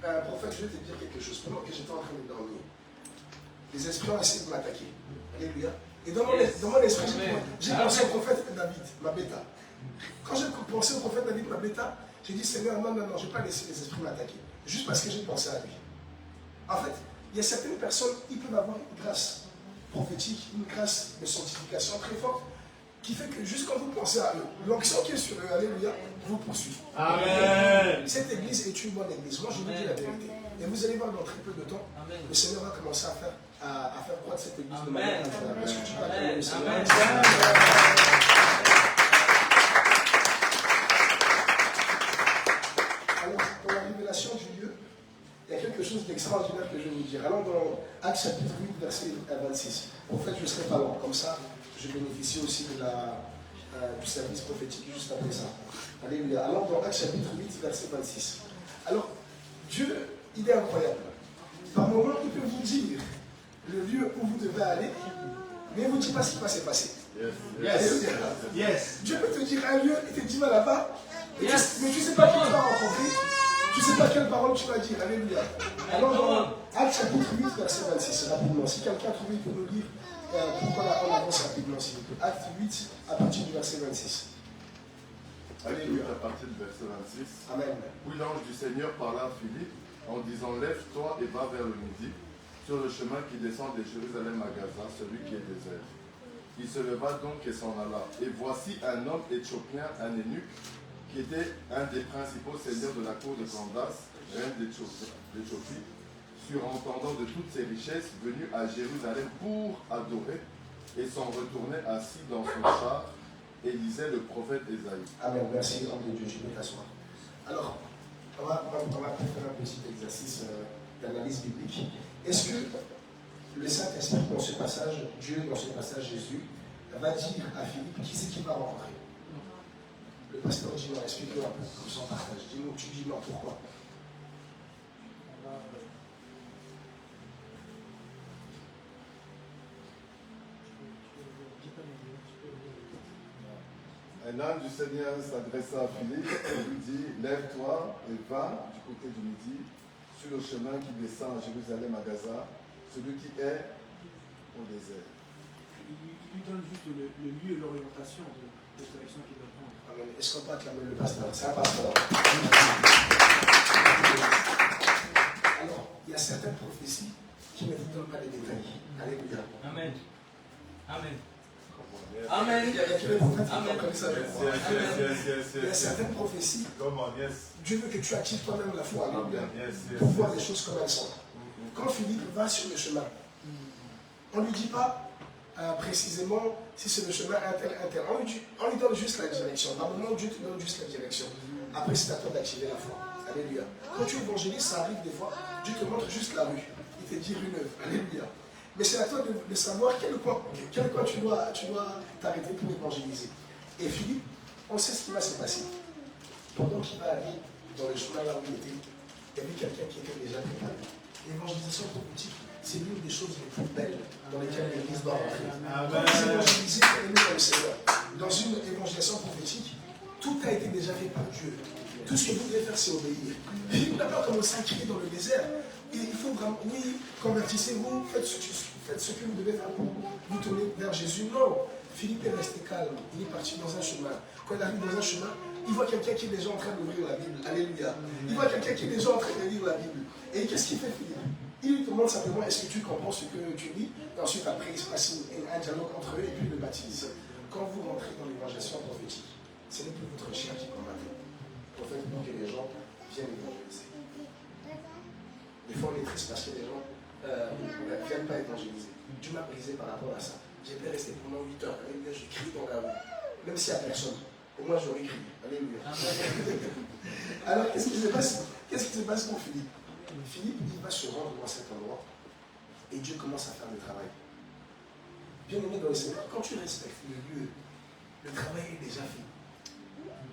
Un prophète, je vais te dire quelque chose. Pendant que j'étais en train de dormir, les esprits ont essayé de m'attaquer. Alléluia. Et dans mon esprit, j'ai pensé au prophète David, ma bêta. Quand j'ai pensé au prophète David, ma bêta, j'ai dit Seigneur, non, je ne vais pas laisser les esprits m'attaquer. Juste parce que j'ai pensé à lui. En fait, il y a certaines personnes, ils peuvent avoir une grâce prophétique, une grâce de sanctification très forte, qui fait que juste quand vous pensez à eux, l'onction qui est sur eux, alléluia, vous poursuit. Amen. Cette église est une bonne église. Moi, je vous dis la vérité. Et vous allez voir dans très peu de temps, le Seigneur va commencer à faire croître cette église de manière incroyable. Est-ce que tu vas acclamer le Seigneur? Alors, pour la révélation du lieu, il y a quelque chose d'extraordinaire que je vais vous dire. Allons dans Actes chapitre 8, verset 26. En fait, je ne serai pas long. Comme ça, je bénéficie aussi du service prophétique juste après ça. Alléluia. Allons dans Actes chapitre 8, verset 26. Alors, Dieu, il est incroyable. Par moments, il peut vous dire le lieu où vous devez aller, mais il ne vous dit pas ce qui va se passer. Yes. Dieu peut te dire un lieu, il te dit va là-bas, mais tu ne sais pas qui tu vas rencontrer, tu ne sais pas quelle parole tu vas dire. Alléluia. Alors, dans Actes chapitre 8, verset 26, rapidement. Si quelqu'un a trouvé, il peut nous lire pourquoi on avance rapidement, s'il vous plaît. Acte 8, à partir du verset 26. Alléluia. À partir du verset 26. Amen. Puis l'ange du Seigneur parla à Philippe en disant lève-toi et va vers le midi, sur le chemin qui descend de Jérusalem à Gaza, celui qui est désert. Il se leva donc et s'en alla. Et voici un homme éthiopien, un eunuque, qui était un des principaux seigneurs de la cour de Candace, reine d'Éthiopie, surentendant de toutes ses richesses, venu à Jérusalem pour adorer, et s'en retournait assis dans son char et lisait le prophète Ésaïe. Amen. Merci, homme de Dieu, tu peux t'asseoir. Alors, on va faire un petit exercice d'analyse biblique. Est-ce que le Saint-Esprit, dans ce passage, Dieu, dans ce passage, Jésus, va dire à Philippe qui c'est qu'il va rencontrer? Le pasteur dit non, explique-nous un peu, comme son partage. Dis-nous, tu dis non, pourquoi? Un ange du Seigneur s'adressa à Philippe et lui dit lève-toi et va du côté du midi, sur le chemin qui descend à Jérusalem à Gaza, celui qui est au désert. Il lui donne juste le lieu et l'orientation de la direction qu'il doit prendre. Amen. Est-ce qu'on peut acclamer le pasteur? C'est un pasteur. Alors, il y a certaines prophéties qui ne vous donnent pas les détails. Alléluia. Amen. Amen. Amen. Il y a des prophètes qui font comme ça. Yes. Il y a certaines prophéties. Yes. Dieu veut que tu actives toi-même la foi. Alléluia. Yes. Pour voir les choses comme elles sont. Quand Philippe va sur le chemin, on ne lui dit pas précisément si c'est le chemin un tel. On lui donne juste la direction. Par moment, Dieu te donne juste la direction. Après, c'est à toi d'activer la foi. Alléluia. Quand tu évangélises, ça arrive des fois, Dieu te montre juste la rue. Il te dit rue neuve. Alléluia. Mais c'est à toi de savoir quel coin tu dois t'arrêter pour évangéliser. Et Philippe, on sait ce qui va se passer. Pendant qu'il va aller dans le chemin là où il était, il y avait quelqu'un qui était déjà préparé. L'évangélisation prophétique, c'est l'une des choses les plus belles dans lesquelles l'Église doit rentrer. Quand vous évangélisez, vous dans le Seigneur. Dans une évangélisation prophétique, tout a été déjà fait par Dieu. Tout ce que vous devez faire, c'est obéir. Philippe n'a pas commencé à crier dans le désert. Et il faut vraiment, oui, convertissez-vous, faites ce que vous devez faire pour vous tourner vers Jésus. Non, Philippe est resté calme. Il est parti dans un chemin. Quand il arrive dans un chemin, il voit quelqu'un qui est déjà en train d'ouvrir la Bible. Alléluia. Il voit quelqu'un qui est déjà en train de lire la Bible. Et qu'est-ce qu'il fait, Philippe? Il lui demande simplement est-ce que tu comprends ce que tu lis? Et ensuite, après, il se passe un dialogue entre eux et puis il le baptise. Quand vous rentrez dans l'évangélisation prophétique, ce n'est plus votre chair qui combatte. En fait, pour que les gens viennent évangéliser. Des fois, on est triste parce que les gens ne viennent pas évangéliser. Dieu m'a brisé par rapport à ça. J'étais resté pendant 8 heures. Alléluia, je crie dans la rue. Même s'il n'y a personne. Au moins, j'aurais crié. Alléluia. Alors, qu'est-ce qui se passe pour Philippe? Philippe, il va se rendre dans cet endroit et Dieu commence à faire le travail. Bien aimé dans le Seigneur, quand tu respectes le lieu, le travail est déjà fait.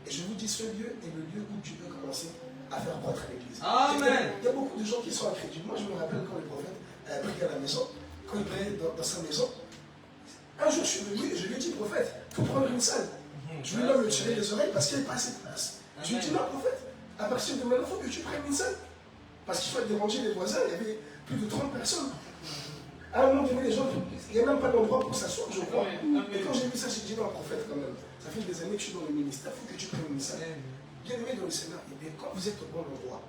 Et je vous dis, ce lieu est le lieu où tu peux commencer à faire croître l'église. Amen. Il y a beaucoup de gens qui sont incrédules. Moi, je me rappelle quand le prophète priait à la maison, quand il priait dans sa maison, Un jour, je suis venu et je lui ai dit, prophète, il faut prendre une salle. Je lui ai même tiré les oreilles parce qu'il n'y avait pas assez de place. Je lui ai dit, non, prophète, à partir de maintenant, il faut que tu prennes une salle. Parce qu'il fallait déranger les voisins, il y avait plus de 30 personnes. À un moment donné, les gens, il n'y a même pas d'endroit pour s'asseoir, je crois. Et quand j'ai vu ça, j'ai dit, non, prophète, quand même, ça fait des années que je suis dans le ministère, il faut que tu prennes une salle. Bien aimé dans le Seigneur, et bien, quand vous êtes au bon endroit,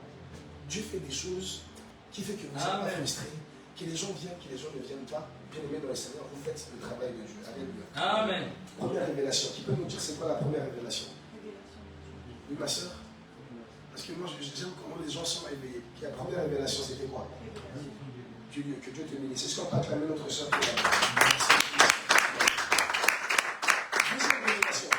Dieu fait des choses qui fait que vous n'êtes pas frustrés, que les gens viennent, que les gens ne viennent pas. Bien aimé dans le Seigneur, vous faites le travail de Dieu. Alléluia. Amen. Première révélation. Qui peut nous dire c'est quoi la première révélation? Oui, ma soeur. Parce que moi, j'aime comment les gens sont éveillés. Puis la première révélation, c'était quoi? Que Dieu te bénisse. Est-ce qu'on peut acclamer notre soeur? Deuxième révélation.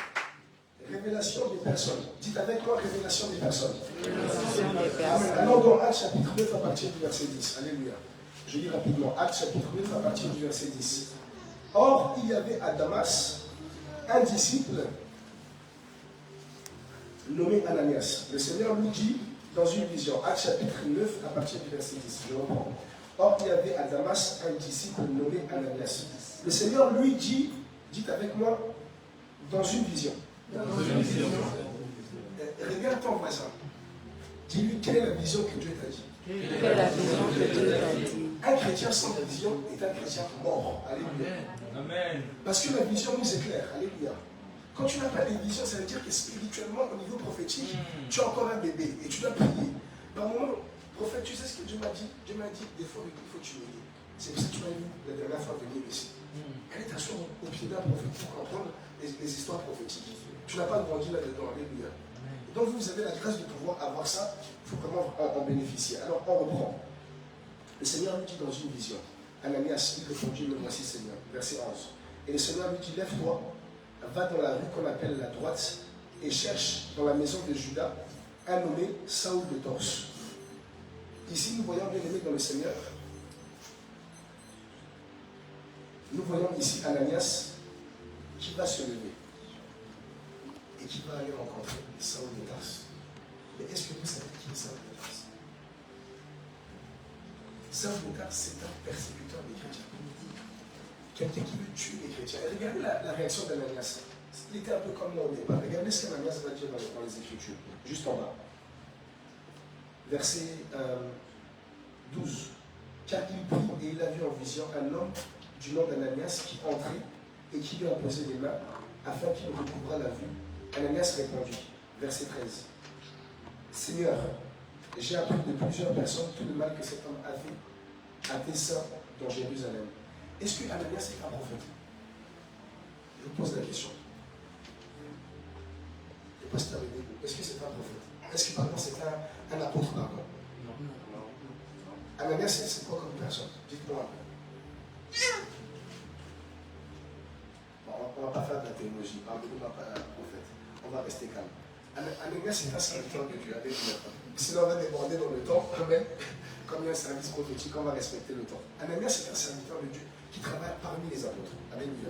Révélation des personnes. Dites avec moi, révélation des personnes. Amen. Alors dans Actes chapitre 9 à partir du verset 10. Alléluia. Je lis rapidement. Actes chapitre 9 à partir du verset 10. Or, il y avait à Damas un disciple nommé Ananias. Le Seigneur lui dit dans une vision, Actes chapitre 9 à partir du verset 10. Je reprends. Or, il y avait à Damas un disciple nommé Ananias. Le Seigneur lui dit, dites avec moi, dans une vision. Regarde ton voisin. Dis-lui quelle est la vision que Dieu t'a dit. Quelle est la vision que Dieu t'a dit? Un chrétien sans vision est un chrétien mort. Alléluia. Amen. Parce que la vision nous éclaire. Alléluia. Quand tu n'as pas de vision, ça veut dire que spirituellement, au niveau prophétique, tu es encore un bébé et tu dois prier. Par moment, prophète, tu sais ce que Dieu m'a dit? Dieu m'a dit, des fois, il faut t'humilier. C'est pour ça que tu m'as vu la dernière fois venir ici. Allez t'asseoir au pied d'un prophète pour comprendre les histoires prophétiques. Tu n'as pas grandi là-dedans. Alléluia. Donc vous avez la grâce de pouvoir avoir ça. Il faut vraiment en bénéficier. Alors on reprend. Le Seigneur lui dit dans une vision. Ananias, il répondit, me voici Seigneur. Verset 11. Et le Seigneur lui dit, lève-toi, va dans la rue qu'on appelle la droite et cherche dans la maison de Judas un nommé Saoul de Tarse. Ici nous voyons bien aimé dans le Seigneur. Nous voyons ici Ananias qui va se lever et qui va aller rencontrer Saoul de Tarse. Mais est-ce que vous savez qui est Saoul de Tarse? Saoul de Tarse, c'est un persécuteur des chrétiens. Quelqu'un qui veut tuer les chrétiens. Et regardez la réaction d'Ananias. Il était un peu comme moi au départ. Regardez ce qu'Ananias va dire dans les Écritures, juste en bas. Verset 12. Car il prit et il a vu en vision un homme du nom d'Ananias qui entrait et qui lui a posé les mains afin qu'il recouvrât la vue. Ananias répondit, verset 13. Seigneur, j'ai appris de plusieurs personnes tout le mal que cet homme a fait à tes saints dans Jérusalem. Est-ce que Ananias est un prophète? Je vous pose la question. Le pasteur est-ce que c'est un prophète? Est-ce que pardon, c'est un apôtre? Pardon? Non. Ananias, c'est quoi comme personne? Dites-moi un peu. Bon, on ne va pas faire de la théologie. Pardonnez-nous pas un prophète. On va rester calme. Ananias, c'est un serviteur de Dieu. Sinon, on va déborder dans le temps. Comme il y a un service prophétique, on va respecter le temps. Ananias, c'est un serviteur de Dieu qui travaille parmi les apôtres. Alléluia.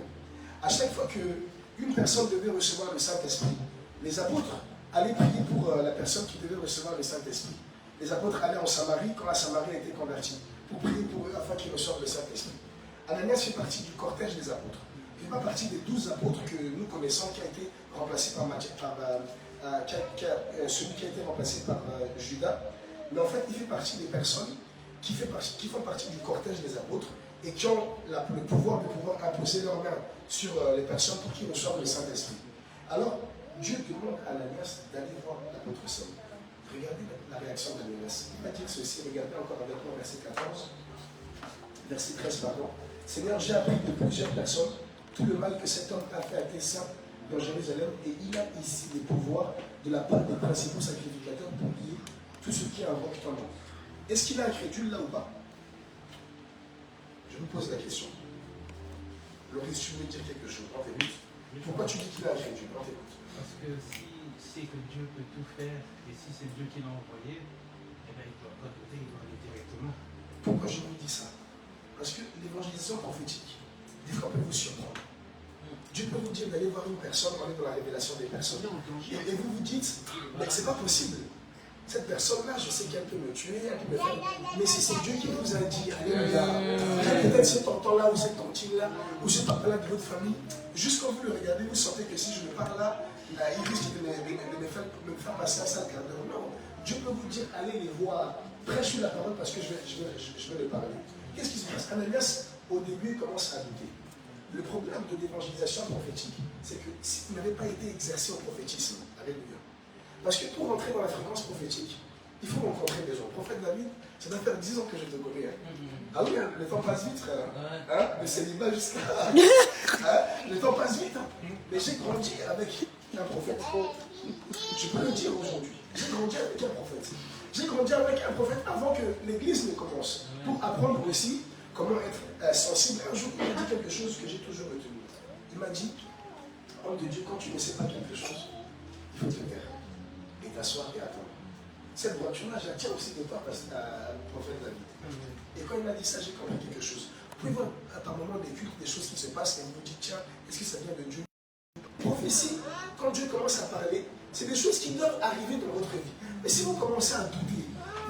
À chaque fois qu'une personne devait recevoir le Saint-Esprit, les apôtres allaient prier pour la personne qui devait recevoir le Saint-Esprit. Les apôtres allaient en Samarie quand la Samarie a été convertie pour prier pour eux afin qu'ils reçoivent le Saint-Esprit. Ananias fait partie du cortège des apôtres. Il fait pas partie des 12 apôtres que nous connaissons qui a été remplacé par celui qui a été remplacé par Judas. Mais en fait, il fait partie des personnes qui font partie du cortège des apôtres et qui ont le pouvoir de pouvoir imposer leurs mains sur les personnes pour qu'ils reçoivent le Saint-Esprit. Alors, Dieu demande à Ananias d'aller voir l'apôtre Saul. Regardez la réaction d'Ananias. Il va dire ceci, regardez encore avec moi, verset 14, verset 13, pardon. Seigneur, j'ai appris de plusieurs personnes tout le mal que cet homme a fait à tes saints dans Jérusalem, et il a ici des pouvoirs de la part des principaux sacrificateurs pour lier tout ce qui invoque ton nom. Est-ce qu'il est incrédule là ou pas? Je vous pose la question. Loris, tu veux dire quelque chose? On t'écoute. Pourquoi tu dis qu'il est incrédule? On t'écoute. Parce que s'il sait que Dieu peut tout faire, et si c'est Dieu qui l'a envoyé, eh bien il ne doit pas douter, il doit aller directement. Pourquoi je vous dis ça? Parce que l'évangélisation prophétique, des fois, peut vous surprendre. Dieu peut vous dire d'aller voir une personne, on est dans la révélation des personnes. Et vous vous dites, mais c'est pas possible. cette personne-là, je sais qu'elle peut me tuer, elle peut me faire... Mais si c'est Dieu qui vous a dit, alléluia, peut-être cet tonton-là ou cette tontine-là, ou ce papa-là de votre famille, juste quand vous le regardez, vous sentez que si je me parle là, il risque de me faire passer un sale quart d'heure. Non, Dieu peut vous dire, allez les voir, prêche la parole parce que je vais le parler. Qu'est-ce qui se passe? Ananias, au début, il commence à douter. Le problème de l'évangélisation prophétique, c'est que si vous n'avez pas été exercé au prophétisme, alléluia. Parce que pour rentrer dans la fréquence prophétique, il faut rencontrer des gens. Le prophète David, ça doit faire 10 ans que je te connais. Hein. Ah oui, hein, le temps passe vite, frère. Hein? Le célibat jusqu'à... Hein? Le temps passe vite. Hein. Mais j'ai grandi avec un prophète. Je peux le dire aujourd'hui. J'ai grandi avec un prophète. J'ai grandi avec un prophète avant que l'église ne commence. Pour apprendre aussi comment être sensible. Un jour, il m'a dit quelque chose que j'ai toujours retenu. Il m'a dit, homme de Dieu, quand tu ne sais pas quelque chose, il faut te taire et t'asseoir et attendre. Cette voiture-là, je la tiens aussi de toi parce que le prophète David. Et quand il m'a dit ça, j'ai compris quelque chose. Vous pouvez voir par moments des cultes, des choses qui se passent et vous vous dites, tiens, est-ce que ça vient de Dieu? Prophétie, quand Dieu commence à parler, c'est des choses qui doivent arriver dans votre vie. Mais si vous commencez à douter,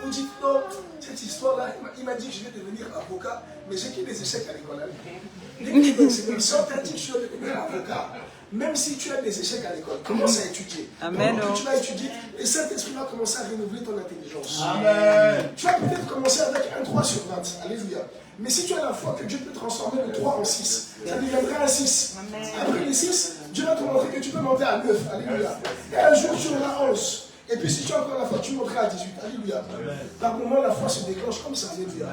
vous dites, non, cette histoire-là, il m'a dit que je vais devenir avocat, mais j'ai que des échecs à l'école. Si on t'a dit que tu vas devenir avocat, même si tu as des échecs à l'école, commence à étudier. Amen. Pendant que tu vas étudier, et Saint-Esprit va commencer à renouveler ton intelligence. Amen. Tu vas peut-être commencer avec un 3 sur 20. Alléluia. Mais si tu as la foi que Dieu peut transformer le 3 en 6, ça deviendra un 6. Après les 6, Dieu va te montrer que tu peux monter à 9. Alléluia. Et un jour, tu auras 11. Et puis si tu as encore la foi, tu monteras à 18. Alléluia. Par moment, la foi se déclenche comme ça. Alléluia.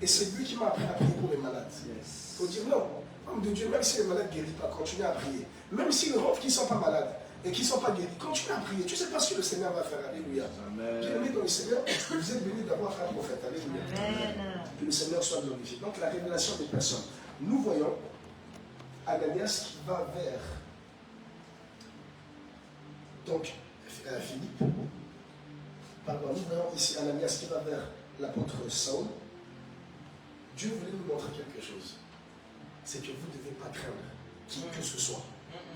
Et c'est lui qui m'a appris à prier pour les malades. Il faut dire non. Homme de Dieu, même si les malades ne guérissent pas, continue à prier. Même s'ils rentrent qui ne sont pas malades et qui ne sont pas guéris, continue à prier. Tu ne sais pas ce que le Seigneur va faire. Alléluia. Bien-aimé dans le Seigneur, vous êtes bénis d'avoir un prophète. Alléluia. Que le Seigneur soit glorifié. Donc la révélation des personnes. Nous voyons Ananias qui va vers donc Philippe. Pardon, nous voyons ici Ananias qui va vers l'apôtre Saul. Dieu voulait nous montrer quelque chose. C'est que vous ne devez pas craindre qui que ce soit.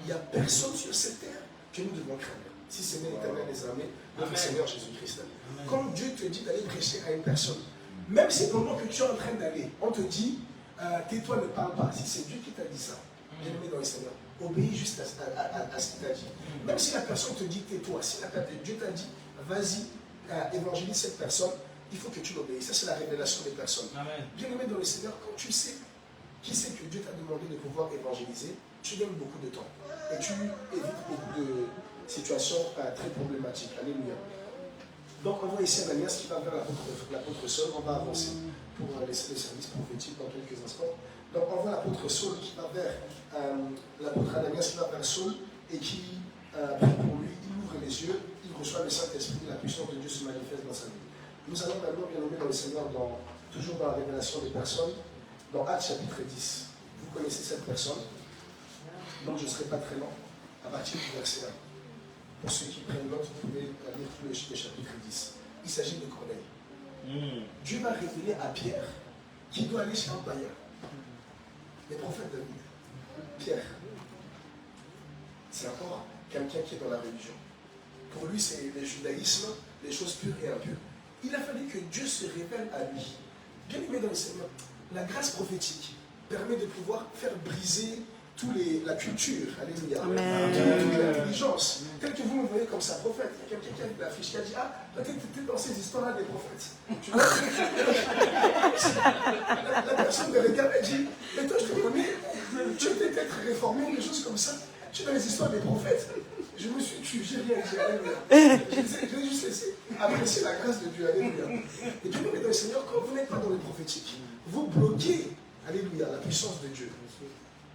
Il n'y a personne sur cette terre que nous devons craindre. Si ce n'est l'Éternel des armées, notre Seigneur Jésus-Christ. Quand Dieu te dit d'aller prêcher à une personne, même si pendant que tu es en train d'aller, on te dit, tais-toi, ne parle pas. Si c'est Dieu qui t'a dit ça, bien-aimé dans le Seigneur, obéis juste à ce qu'il t'a dit. Même si la personne te dit tais-toi, si Dieu t'a dit, vas-y, évangélise cette personne, il faut que tu l'obéisses. Ça, c'est la révélation des personnes. Bien-aimé dans le Seigneur, quand tu sais qui c'est que Dieu t'a demandé de pouvoir évangéliser, tu gagnes beaucoup de temps. Et tu évites beaucoup de situations très problématiques. Alléluia. Donc on voit ici Ananias qui va vers l'apôtre Saul. On va avancer pour laisser le service prophétique dans quelques instants. Donc on voit l'apôtre Saul qui va vers l'apôtre Ananias qui va vers Saul et qui prie pour lui. Il ouvre les yeux, il reçoit le Saint-Esprit, la puissance de Dieu se manifeste dans sa vie. Nous allons maintenant bien nommer dans le Seigneur, toujours dans la révélation des personnes, dans Actes chapitre 10. Vous connaissez cette personne, donc je ne serai pas très long, à partir du verset 1. Pour ceux qui prennent note, vous pouvez lire tout le chapitre 10. Il s'agit de Corneille. Dieu va révéler à Pierre qu'il doit aller chez un païen. Les prophètes David. Pierre, c'est encore quelqu'un qui est dans la religion. Pour lui, c'est le judaïsme, les choses pures et impures. Il a fallu que Dieu se révèle à lui. Bien aimé dans le Seigneur, la grâce prophétique permet de pouvoir faire briser la culture, alléluia, toute l'intelligence. Tel que vous me voyez comme ça, prophète, il y a quelqu'un qui a vu l'affiche qui a dit, ah, peut-être tu étais dans ces histoires-là des prophètes. Tu vois, la personne me regarde et dit, mais toi je te connais, tu étais peut-être réformé ou des choses comme ça. Tu es dans les histoires des prophètes. Je me suis tué, j'ai rien dit, alléluia. J'ai juste laissé apprécier la grâce de Dieu, alléluia. Et bien aimé dans le Seigneur, quand vous n'êtes pas dans le prophétique, vous bloquez, alléluia, la puissance de Dieu.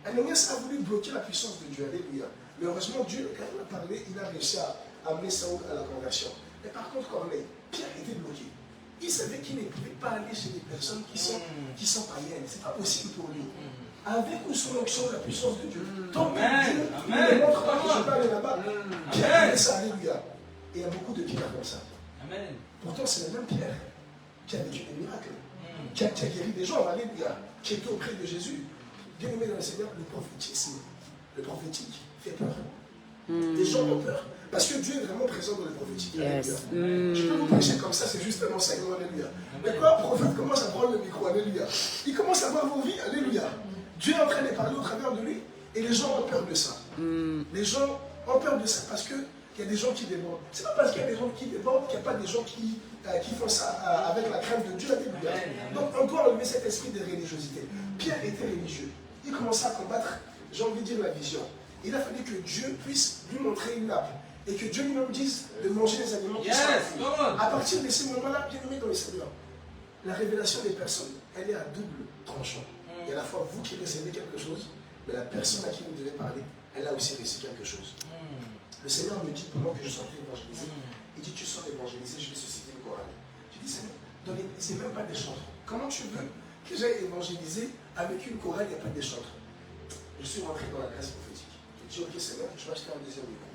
Ananias a voulu bloquer la puissance de Dieu, alléluia. Mais heureusement, Dieu, quand il a parlé, il a réussi à amener Saul à la conversion. Mais par contre, Corneille, Pierre était bloqué. Il savait qu'il ne pouvait pas aller chez des personnes qui sont païennes. Ce n'est pas possible pour lui. Avec ou sans l'onction de la puissance de Dieu. Tant que Dieu ne montre pas que je peux aller là-bas, Pierre fait ça, alléluia. Et il y a beaucoup de Pierre comme ça. Amen. Pourtant, c'est le même Pierre qui a vécu des miracles, qui a guéri des gens, alléluia, qui était auprès de Jésus. Bien aimé dans le Seigneur, le prophétisme, le prophétique fait peur. Les gens ont peur Parce que Dieu est vraiment présent dans le prophétique. Yes. Je peux vous prêcher comme ça, c'est juste un enseignement, alléluia. Mais quand un prophète commence à prendre le micro, alléluia, il commence à voir vos vies, alléluia. Dieu est en train de parler au travers de lui et les gens ont peur de ça. Les gens ont peur de ça parce qu'il y a des gens qui débordent. C'est pas parce qu'il y a des gens qui débordent qu'il n'y a pas des gens qui font ça avec la crainte de Dieu, alléluia. Donc on doit enlever cet esprit de religiosité. Pierre était religieux. Il commençait à combattre, j'ai envie de dire, la vision. Il a fallu que Dieu puisse lui montrer une nappe. Et que Dieu lui-même dise de manger les aliments qui sont impurs. À partir de ces moments-là, bien aimé dans le Seigneur, la révélation des personnes, elle est à double tranchant. Il y a à la fois vous qui recevez quelque chose, mais la personne à qui vous devez parler, elle a aussi reçu quelque chose. Le Seigneur me dit, pendant que je sortais évangéliser, il dit, tu sors évangéliser, je vais susciter une chorale. Je dis, Seigneur, c'est même pas des chantres. Comment tu veux que j'aille évangéliser avec une chorale, il n'y a pas des chantres? Je suis rentré dans la grâce prophétique. Je dis, ok Seigneur, je vais acheter un deuxième micro.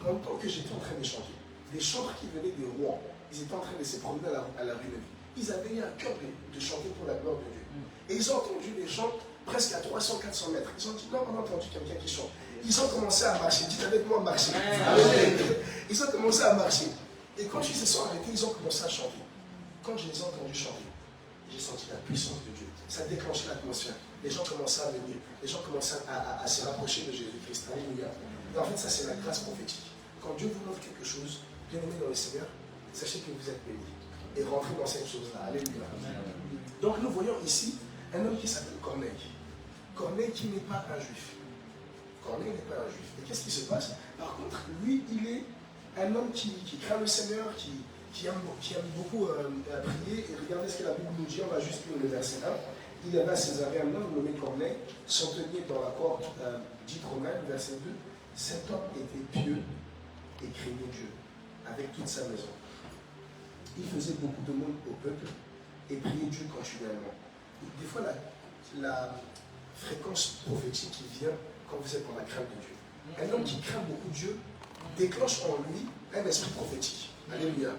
Pendant que j'étais en train de chanter, des chantres qui venaient des rois, ils étaient en train de se promener à la rue de vie. Ils avaient eu un cœur de chanter pour la gloire de Dieu. Et ils ont entendu des chants presque à 300-400 mètres. Ils ont dit, non, on a entendu quelqu'un qui chante. Ils ont commencé à marcher. Dites avec moi, marcher. Ils ont commencé à marcher. Et quand ils se sont arrêtés, ils ont commencé à chanter. Quand je les ai entendus chanter, j'ai senti la puissance de Dieu. Ça déclenchait l'atmosphère. Les gens commençaient à venir. Les gens commençaient à se rapprocher de Jésus-Christ. Alléluia. Et en fait, ça, c'est la grâce prophétique. Quand Dieu vous montre quelque chose, bien aimé dans le Seigneur, sachez que vous êtes béni. Et rentrez dans cette chose-là. Alléluia. Donc, nous voyons ici un homme qui s'appelle Corneille. Corneille qui n'est pas un juif. Corneille n'est pas un juif. Et qu'est-ce qui se passe? Par contre, lui, il est un homme qui craint le Seigneur, qui aime beaucoup prier. Et regardez ce que la Bible nous dit. On va juste lire le verset 1. Il y avait à Césarée un homme nommé Corneille, centenier dans la cour dite romaine, verset 2. Cet homme était pieux et craignait Dieu avec toute sa maison. Il faisait beaucoup de monde au peuple et priait Dieu continuellement. Des fois, la fréquence prophétique qui vient quand vous êtes dans la crainte de Dieu. Un homme qui craint beaucoup Dieu déclenche en lui un esprit prophétique. Alléluia.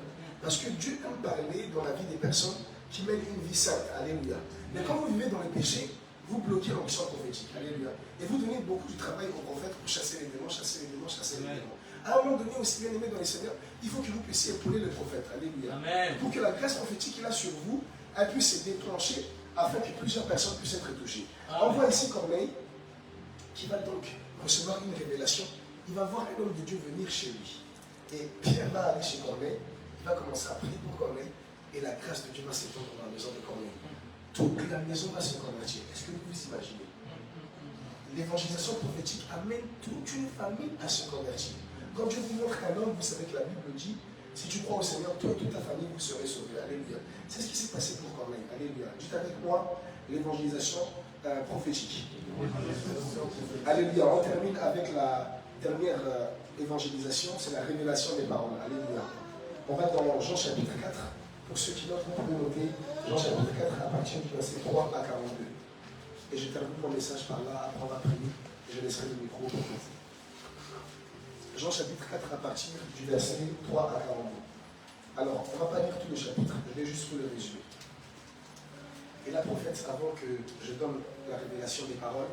Parce que Dieu aime parler dans la vie des personnes qui mènent une vie sainte. Alléluia. Mais quand vous vivez dans le péché, vous bloquez l'onction prophétique. Alléluia. Et vous donnez beaucoup de travail au prophète pour chasser les démons, chasser les démons, chasser les démons. À un moment donné, aussi bien aimé dans les Seigneurs, il faut que vous puissiez épauler le prophète. Alléluia. Amen. Pour que la grâce prophétique qu'il a sur vous, elle puisse se déclencher afin que plusieurs personnes puissent être touchées. Amen. On voit ici Corneille qui va donc recevoir une révélation. Il va voir un homme de Dieu venir chez lui. Et Pierre va aller chez Corneille, il va commencer à prier pour Corneille, et la grâce de Dieu va s'étendre dans la maison de Corneille. Toute la maison va se convertir. Est-ce que vous vous imaginez? L'évangélisation prophétique amène toute une famille à se convertir. Quand Dieu vous montre un homme, vous savez que la Bible dit, si tu crois au Seigneur, toi et toute ta famille, vous serez sauvés. Alléluia. C'est ce qui s'est passé pour Corneille. Alléluia. Dites avec moi l'évangélisation prophétique. Alléluia. On termine avec la dernière évangélisation, c'est la révélation des paroles. Alléluia. On va dans Jean chapitre 4. Pour ceux qui notent, vous pouvez noter Jean chapitre 4 à partir du verset 3 à 42. Et je termine mon message par là, après on va prier, et je laisserai le micro pour vous. Jean chapitre 4 à partir du verset 3 à 42. Alors, on ne va pas lire tout le chapitre, je vais juste vous le résumer. Et la prophète, avant que je donne la révélation des paroles,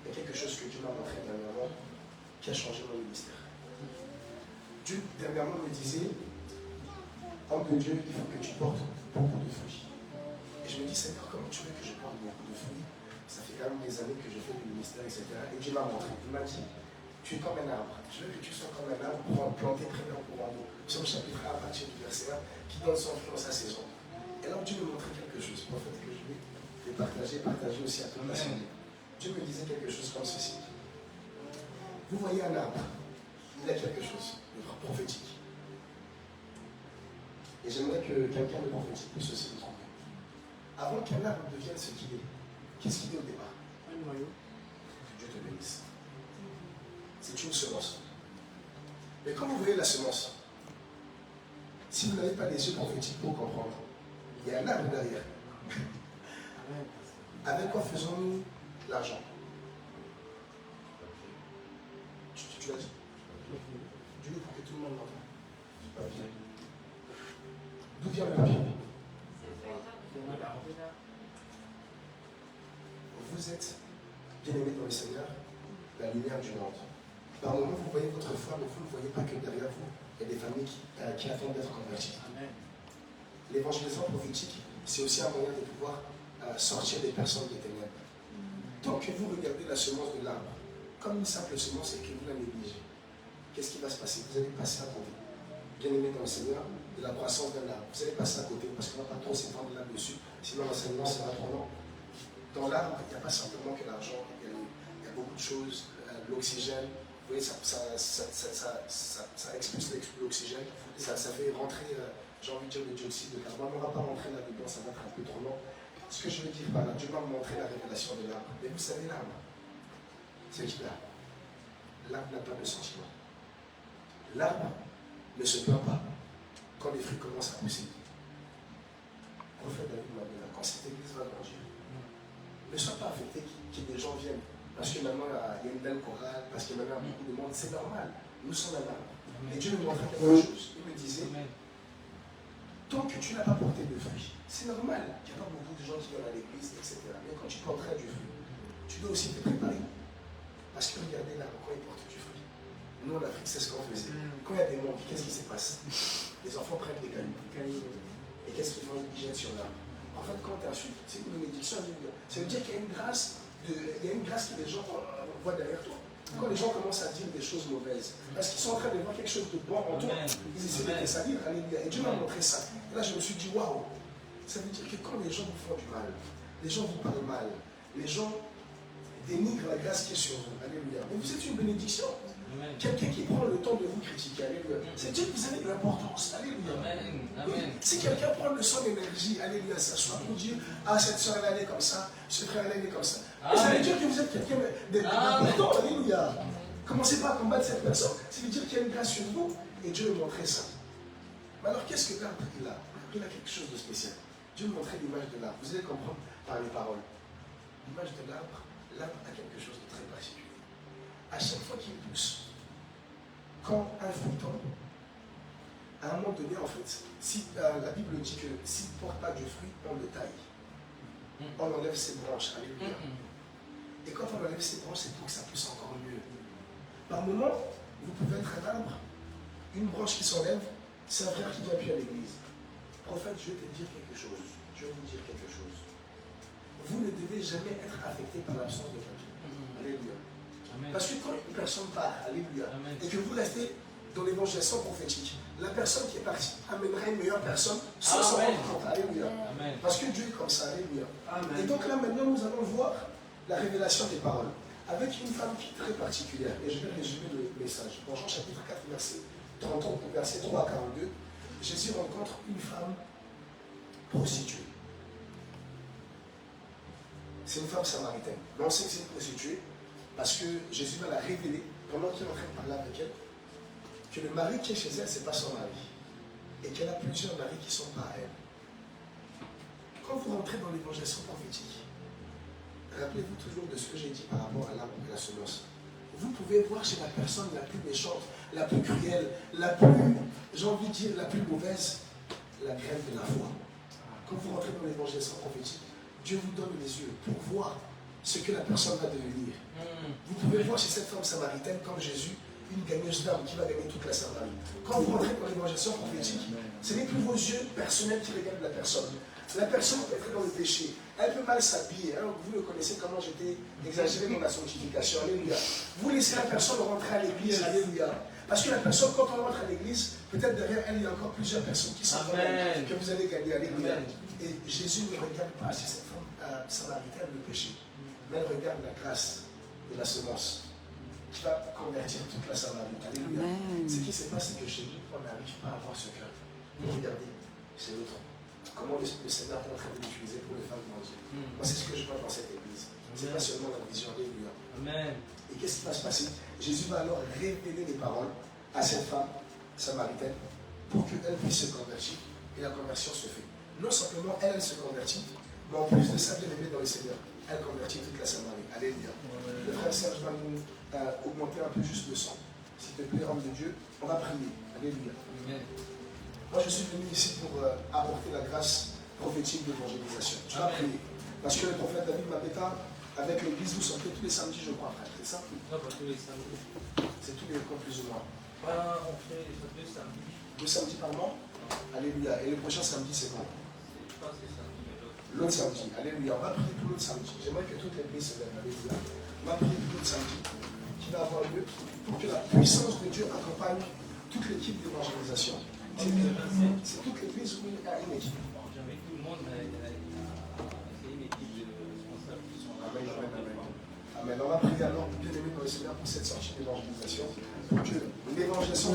il y a quelque chose que Dieu m'a montré dernièrement qui a changé mon ministère. Dieu dernièrement me disait, homme de Dieu, il faut que tu portes beaucoup de fruits. Et je me dis, Seigneur, comment tu veux que je porte beaucoup de fruits? Ça fait quand même des années que je fais du ministère, etc. Et Dieu m'a montré, il m'a dit, tu es comme un arbre. Je veux que tu sois comme un arbre planté près d'un courant d'eau. Sur le chapitre 1 à partir du verset 1, qui donne son fruit en sa saison. Et là, Dieu me montrait quelque chose, prophète, que je vais partager aussi à toute l'assemblée. Dieu me disait quelque chose comme ceci. Vous voyez un arbre, il a quelque chose de prophétique. Et j'aimerais que quelqu'un de prophétique puisse aussi le trouver. Avant qu'un arbre devienne ce qu'il est, qu'est-ce qu'il est au départ? Un noyau. Que Dieu te bénisse. C'est une semence. Mais quand vous voyez la semence, si vous n'avez pas les yeux prophétiques pour comprendre, il y a un arbre derrière. Avec quoi faisons-nous l'argent? Tu l'as dit? Dis-le pour que tout le monde l'entende. D'où vient le papier? Vous êtes bien aimés dans le Seigneur, la lumière du monde. Par moment, vous voyez votre foi, mais vous ne voyez pas que derrière vous, il y a des familles qui attendent d'être converties. L'évangélisation prophétique, c'est aussi un moyen de pouvoir sortir des personnes des ténèbres. Tant que vous regardez la semence de l'arbre comme une simple semence et que vous la négligez, qu'est-ce qui va se passer? Vous allez passer à côté. Bien aimé dans le Seigneur, de la croissance d'un arbre. Vous allez passer à côté parce qu'on ne va pas trop s'étendre là-dessus, sinon l'enseignement sera trop long. Dans l'arbre, il n'y a pas simplement que l'argent, il y a beaucoup de choses, l'oxygène. Vous voyez, ça expulse l'oxygène, ça fait rentrer, j'ai envie de dire, le dioxyde de carbone. On ne va pas rentrer là-dedans, ça va être un peu trop long. Ce que je veux dire par là, Dieu va me montrer la révélation de l'arbre. Mais vous savez, l'arbre, c'est qui l'arbre? L'arbre n'a pas de sentiment. L'arbre ne se plaint pas quand les fruits commencent à pousser. Prophète David m'a dit, quand cette église va grandir, ne sois pas affecté que des gens viennent. Parce que maintenant, il y a une belle chorale, parce que maintenant, il y a beaucoup de monde. C'est normal. Nous sommes un arbre. Et Dieu me montrait quelque chose. Il me disait, tant que tu n'as pas porté de fruits, c'est normal qu'il n'y a pas beaucoup de gens qui viennent à l'église, etc. Mais quand tu porteras du fruit, tu dois aussi te préparer. Parce que regardez l'arbre, quand il porte du fruit. Nous, en Afrique, c'est ce qu'on faisait. Quand il y a des monts, qu'est-ce qui se passe? Les enfants prennent des cailloux. Et qu'est-ce qu'ils font? Ils jettent sur l'arbre. En fait, quand tu insultes, c'est une bénédiction. Ça veut dire qu'il y a une grâce, que les gens voient derrière toi. Quand les gens commencent à dire des choses mauvaises, parce qu'ils sont en train de voir quelque chose de bon en toi, ils essaient de te salir. Alléluia. Et Dieu m'a montré ça. Et là, je me suis dit, waouh, ça veut dire que quand les gens vous font du mal, les gens vous parlent mal, les gens dénigrent la grâce qui est sur vous. Alléluia. Mais vous êtes une bénédiction. Quelqu'un qui prend le temps de vous critiquer, alléluia. C'est Dieu que vous avez de l'importance, alléluia. Si quelqu'un prend le son d'énergie, alléluia, ça soit pour dire, ah, cette soeur elle est comme ça, ce frère elle est comme ça. Et ça veut dire que vous êtes quelqu'un d'important, alléluia. Commencez pas à combattre cette personne, ça veut dire qu'il y a une grâce sur vous, et Dieu me montrait ça. Mais alors qu'est-ce que l'arbre il a? Il a quelque chose de spécial. Dieu me montrait l'image de l'arbre. Vous allez comprendre par les paroles. L'image de l'arbre a quelque chose de très particulier. À chaque fois qu'il pousse, quand un fruit tombe, à un moment donné, en fait, si, la Bible dit que s'il ne porte pas de fruit, on le taille. On enlève ses branches. Alléluia. Et quand on enlève ses branches, c'est pour que ça pousse encore mieux. Par moment, vous pouvez être un arbre, une branche qui s'enlève, c'est un frère qui ne vient plus à l'église. Prophète, je vais te dire quelque chose. Je vais vous dire quelque chose. Vous ne devez jamais être affecté par l'absence de quelqu'un. Alléluia. Parce que quand une personne part, alléluia, et que vous restez dans l'évangélisation prophétique, la personne qui est partie amènera une meilleure personne sans s'en rendre compte. Alléluia. Parce que Dieu est comme ça, alléluia. Et donc là maintenant nous allons voir la révélation des paroles avec une femme qui est très particulière. Et je vais résumer le message. Dans Jean chapitre 4, verset 33, verset 3 à 42, Jésus rencontre une femme prostituée. C'est une femme samaritaine. Mais on sait que c'est une prostituée parce que Jésus va la révéler pendant qu'il est en train de parler avec elle, que le mari qui est chez elle, ce n'est pas son mari. Et qu'elle a plusieurs maris qui ne sont pas à elle. Quand vous rentrez dans l'évangélisation prophétique, rappelez-vous toujours de ce que j'ai dit par rapport à l'arbre et la semence. Vous pouvez voir chez la personne la plus méchante, la plus cruelle, la plus, j'ai envie de dire, la plus mauvaise, la graine de la foi. Quand vous rentrez dans l'évangélisation prophétique, Dieu vous donne les yeux pour voir ce que la personne va devenir. Vous pouvez voir chez cette femme samaritaine, comme Jésus, une gagneuse d'âme qui va gagner toute la Samarie. Quand vous rentrez dans l'évangélisation prophétique, ce n'est plus vos yeux personnels qui regardent la personne. La personne peut être dans le péché. Elle peut mal s'habiller. Hein. Vous le connaissez comment j'étais exagéré dans la sanctification. Alléluia. Vous laissez la personne rentrer à l'église. Alléluia. Parce que la personne, quand on rentre à l'église, peut-être derrière elle, il y a encore plusieurs personnes qui sont là, que vous allez gagner. Alléluia. Et Jésus ne regarde pas chez cette femme samaritaine le péché. Mais elle regarde la grâce de la semence qui va convertir toute la Samarie. Alléluia. Ce qui se passe, c'est que chez nous, on n'arrive pas à avoir ce cœur. Regardez, c'est l'autre. Comment le Seigneur est en train de l'utiliser pour les femmes grandir. Moi, c'est ce que je vois dans cette église. C'est pas seulement la vision. Alléluia. Amen. Et qu'est-ce qui va se passer? Jésus va alors révéler les paroles à cette femme samaritaine pour qu'elle puisse se convertir. Et la conversion se fait. Non simplement elle se convertit, mais en plus de ça, bien aimée dans le Seigneur, elle convertit toute la Samarie. Alléluia. Le frère Serge va nous augmenter un peu juste le son. S'il te plaît, homme de Dieu, on va prier. Alléluia. Amen. Moi, je suis venu ici pour apporter la grâce prophétique d'évangélisation. Je vais prier. Parce que le prophète David m'avait pas Avec l'église, vous sortez tous les samedis, je crois, frère, c'est ça? Non, pas tous les samedis. C'est tous les quoi, plus ou moins? On fait 2 samedis. 2 samedis par mois? Alléluia. Et le prochain samedi, c'est quand? Je pense que c'est samedi, mais L'autre samedi. Alléluia. On va prier tout l'autre samedi. J'aimerais que toute l'église se lève. Alléluia. On va prier tout l'autre samedi qui va avoir lieu pour que la puissance de Dieu accompagne toute l'équipe d'évangélisation. C'est toute l'église où il y a une équipe. Avec tout le monde, c'est une équipe de responsables qui sont là. Amen, amen, amen. Amen. On va prier alors, bien aimé dans le Seigneur, pour cette sortie d'évangélisation. Pour que l'évangélisation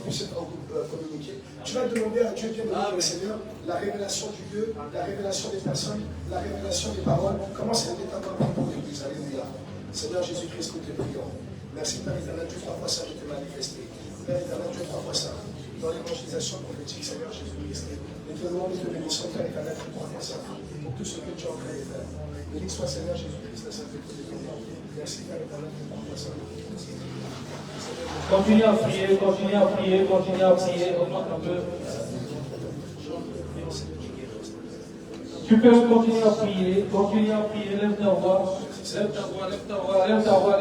puisse être communiquée. Tu vas demander à Dieu, bien aimé dans le Seigneur, la révélation du lieu, la révélation des personnes, la révélation des paroles. Commence à être un pour l'église. Alléluia. Seigneur Jésus-Christ, nous te prions. Merci, Père éternel, Dieu 3 fois ça de te manifester. Père éternel, Dieu 3 fois ça. Dans l'évangélisation prophétique, Seigneur Jésus-Christ. Nous te louons, nous te bénissons, Père éternel, Dieu 3 fois ça. Pour tout ce que tu as en train de faire. Béni soit Seigneur Jésus-Christ, la sainteté de Dieu. Merci, Père éternel, Dieu 3 fois ça. Continuez à prier, continuez à prier, continuez à prier. Augmente un peu. Tu peux continuer à prier, lève ta voix, lève ta voix, lève ta voix, lève ta voix, lève ta voix.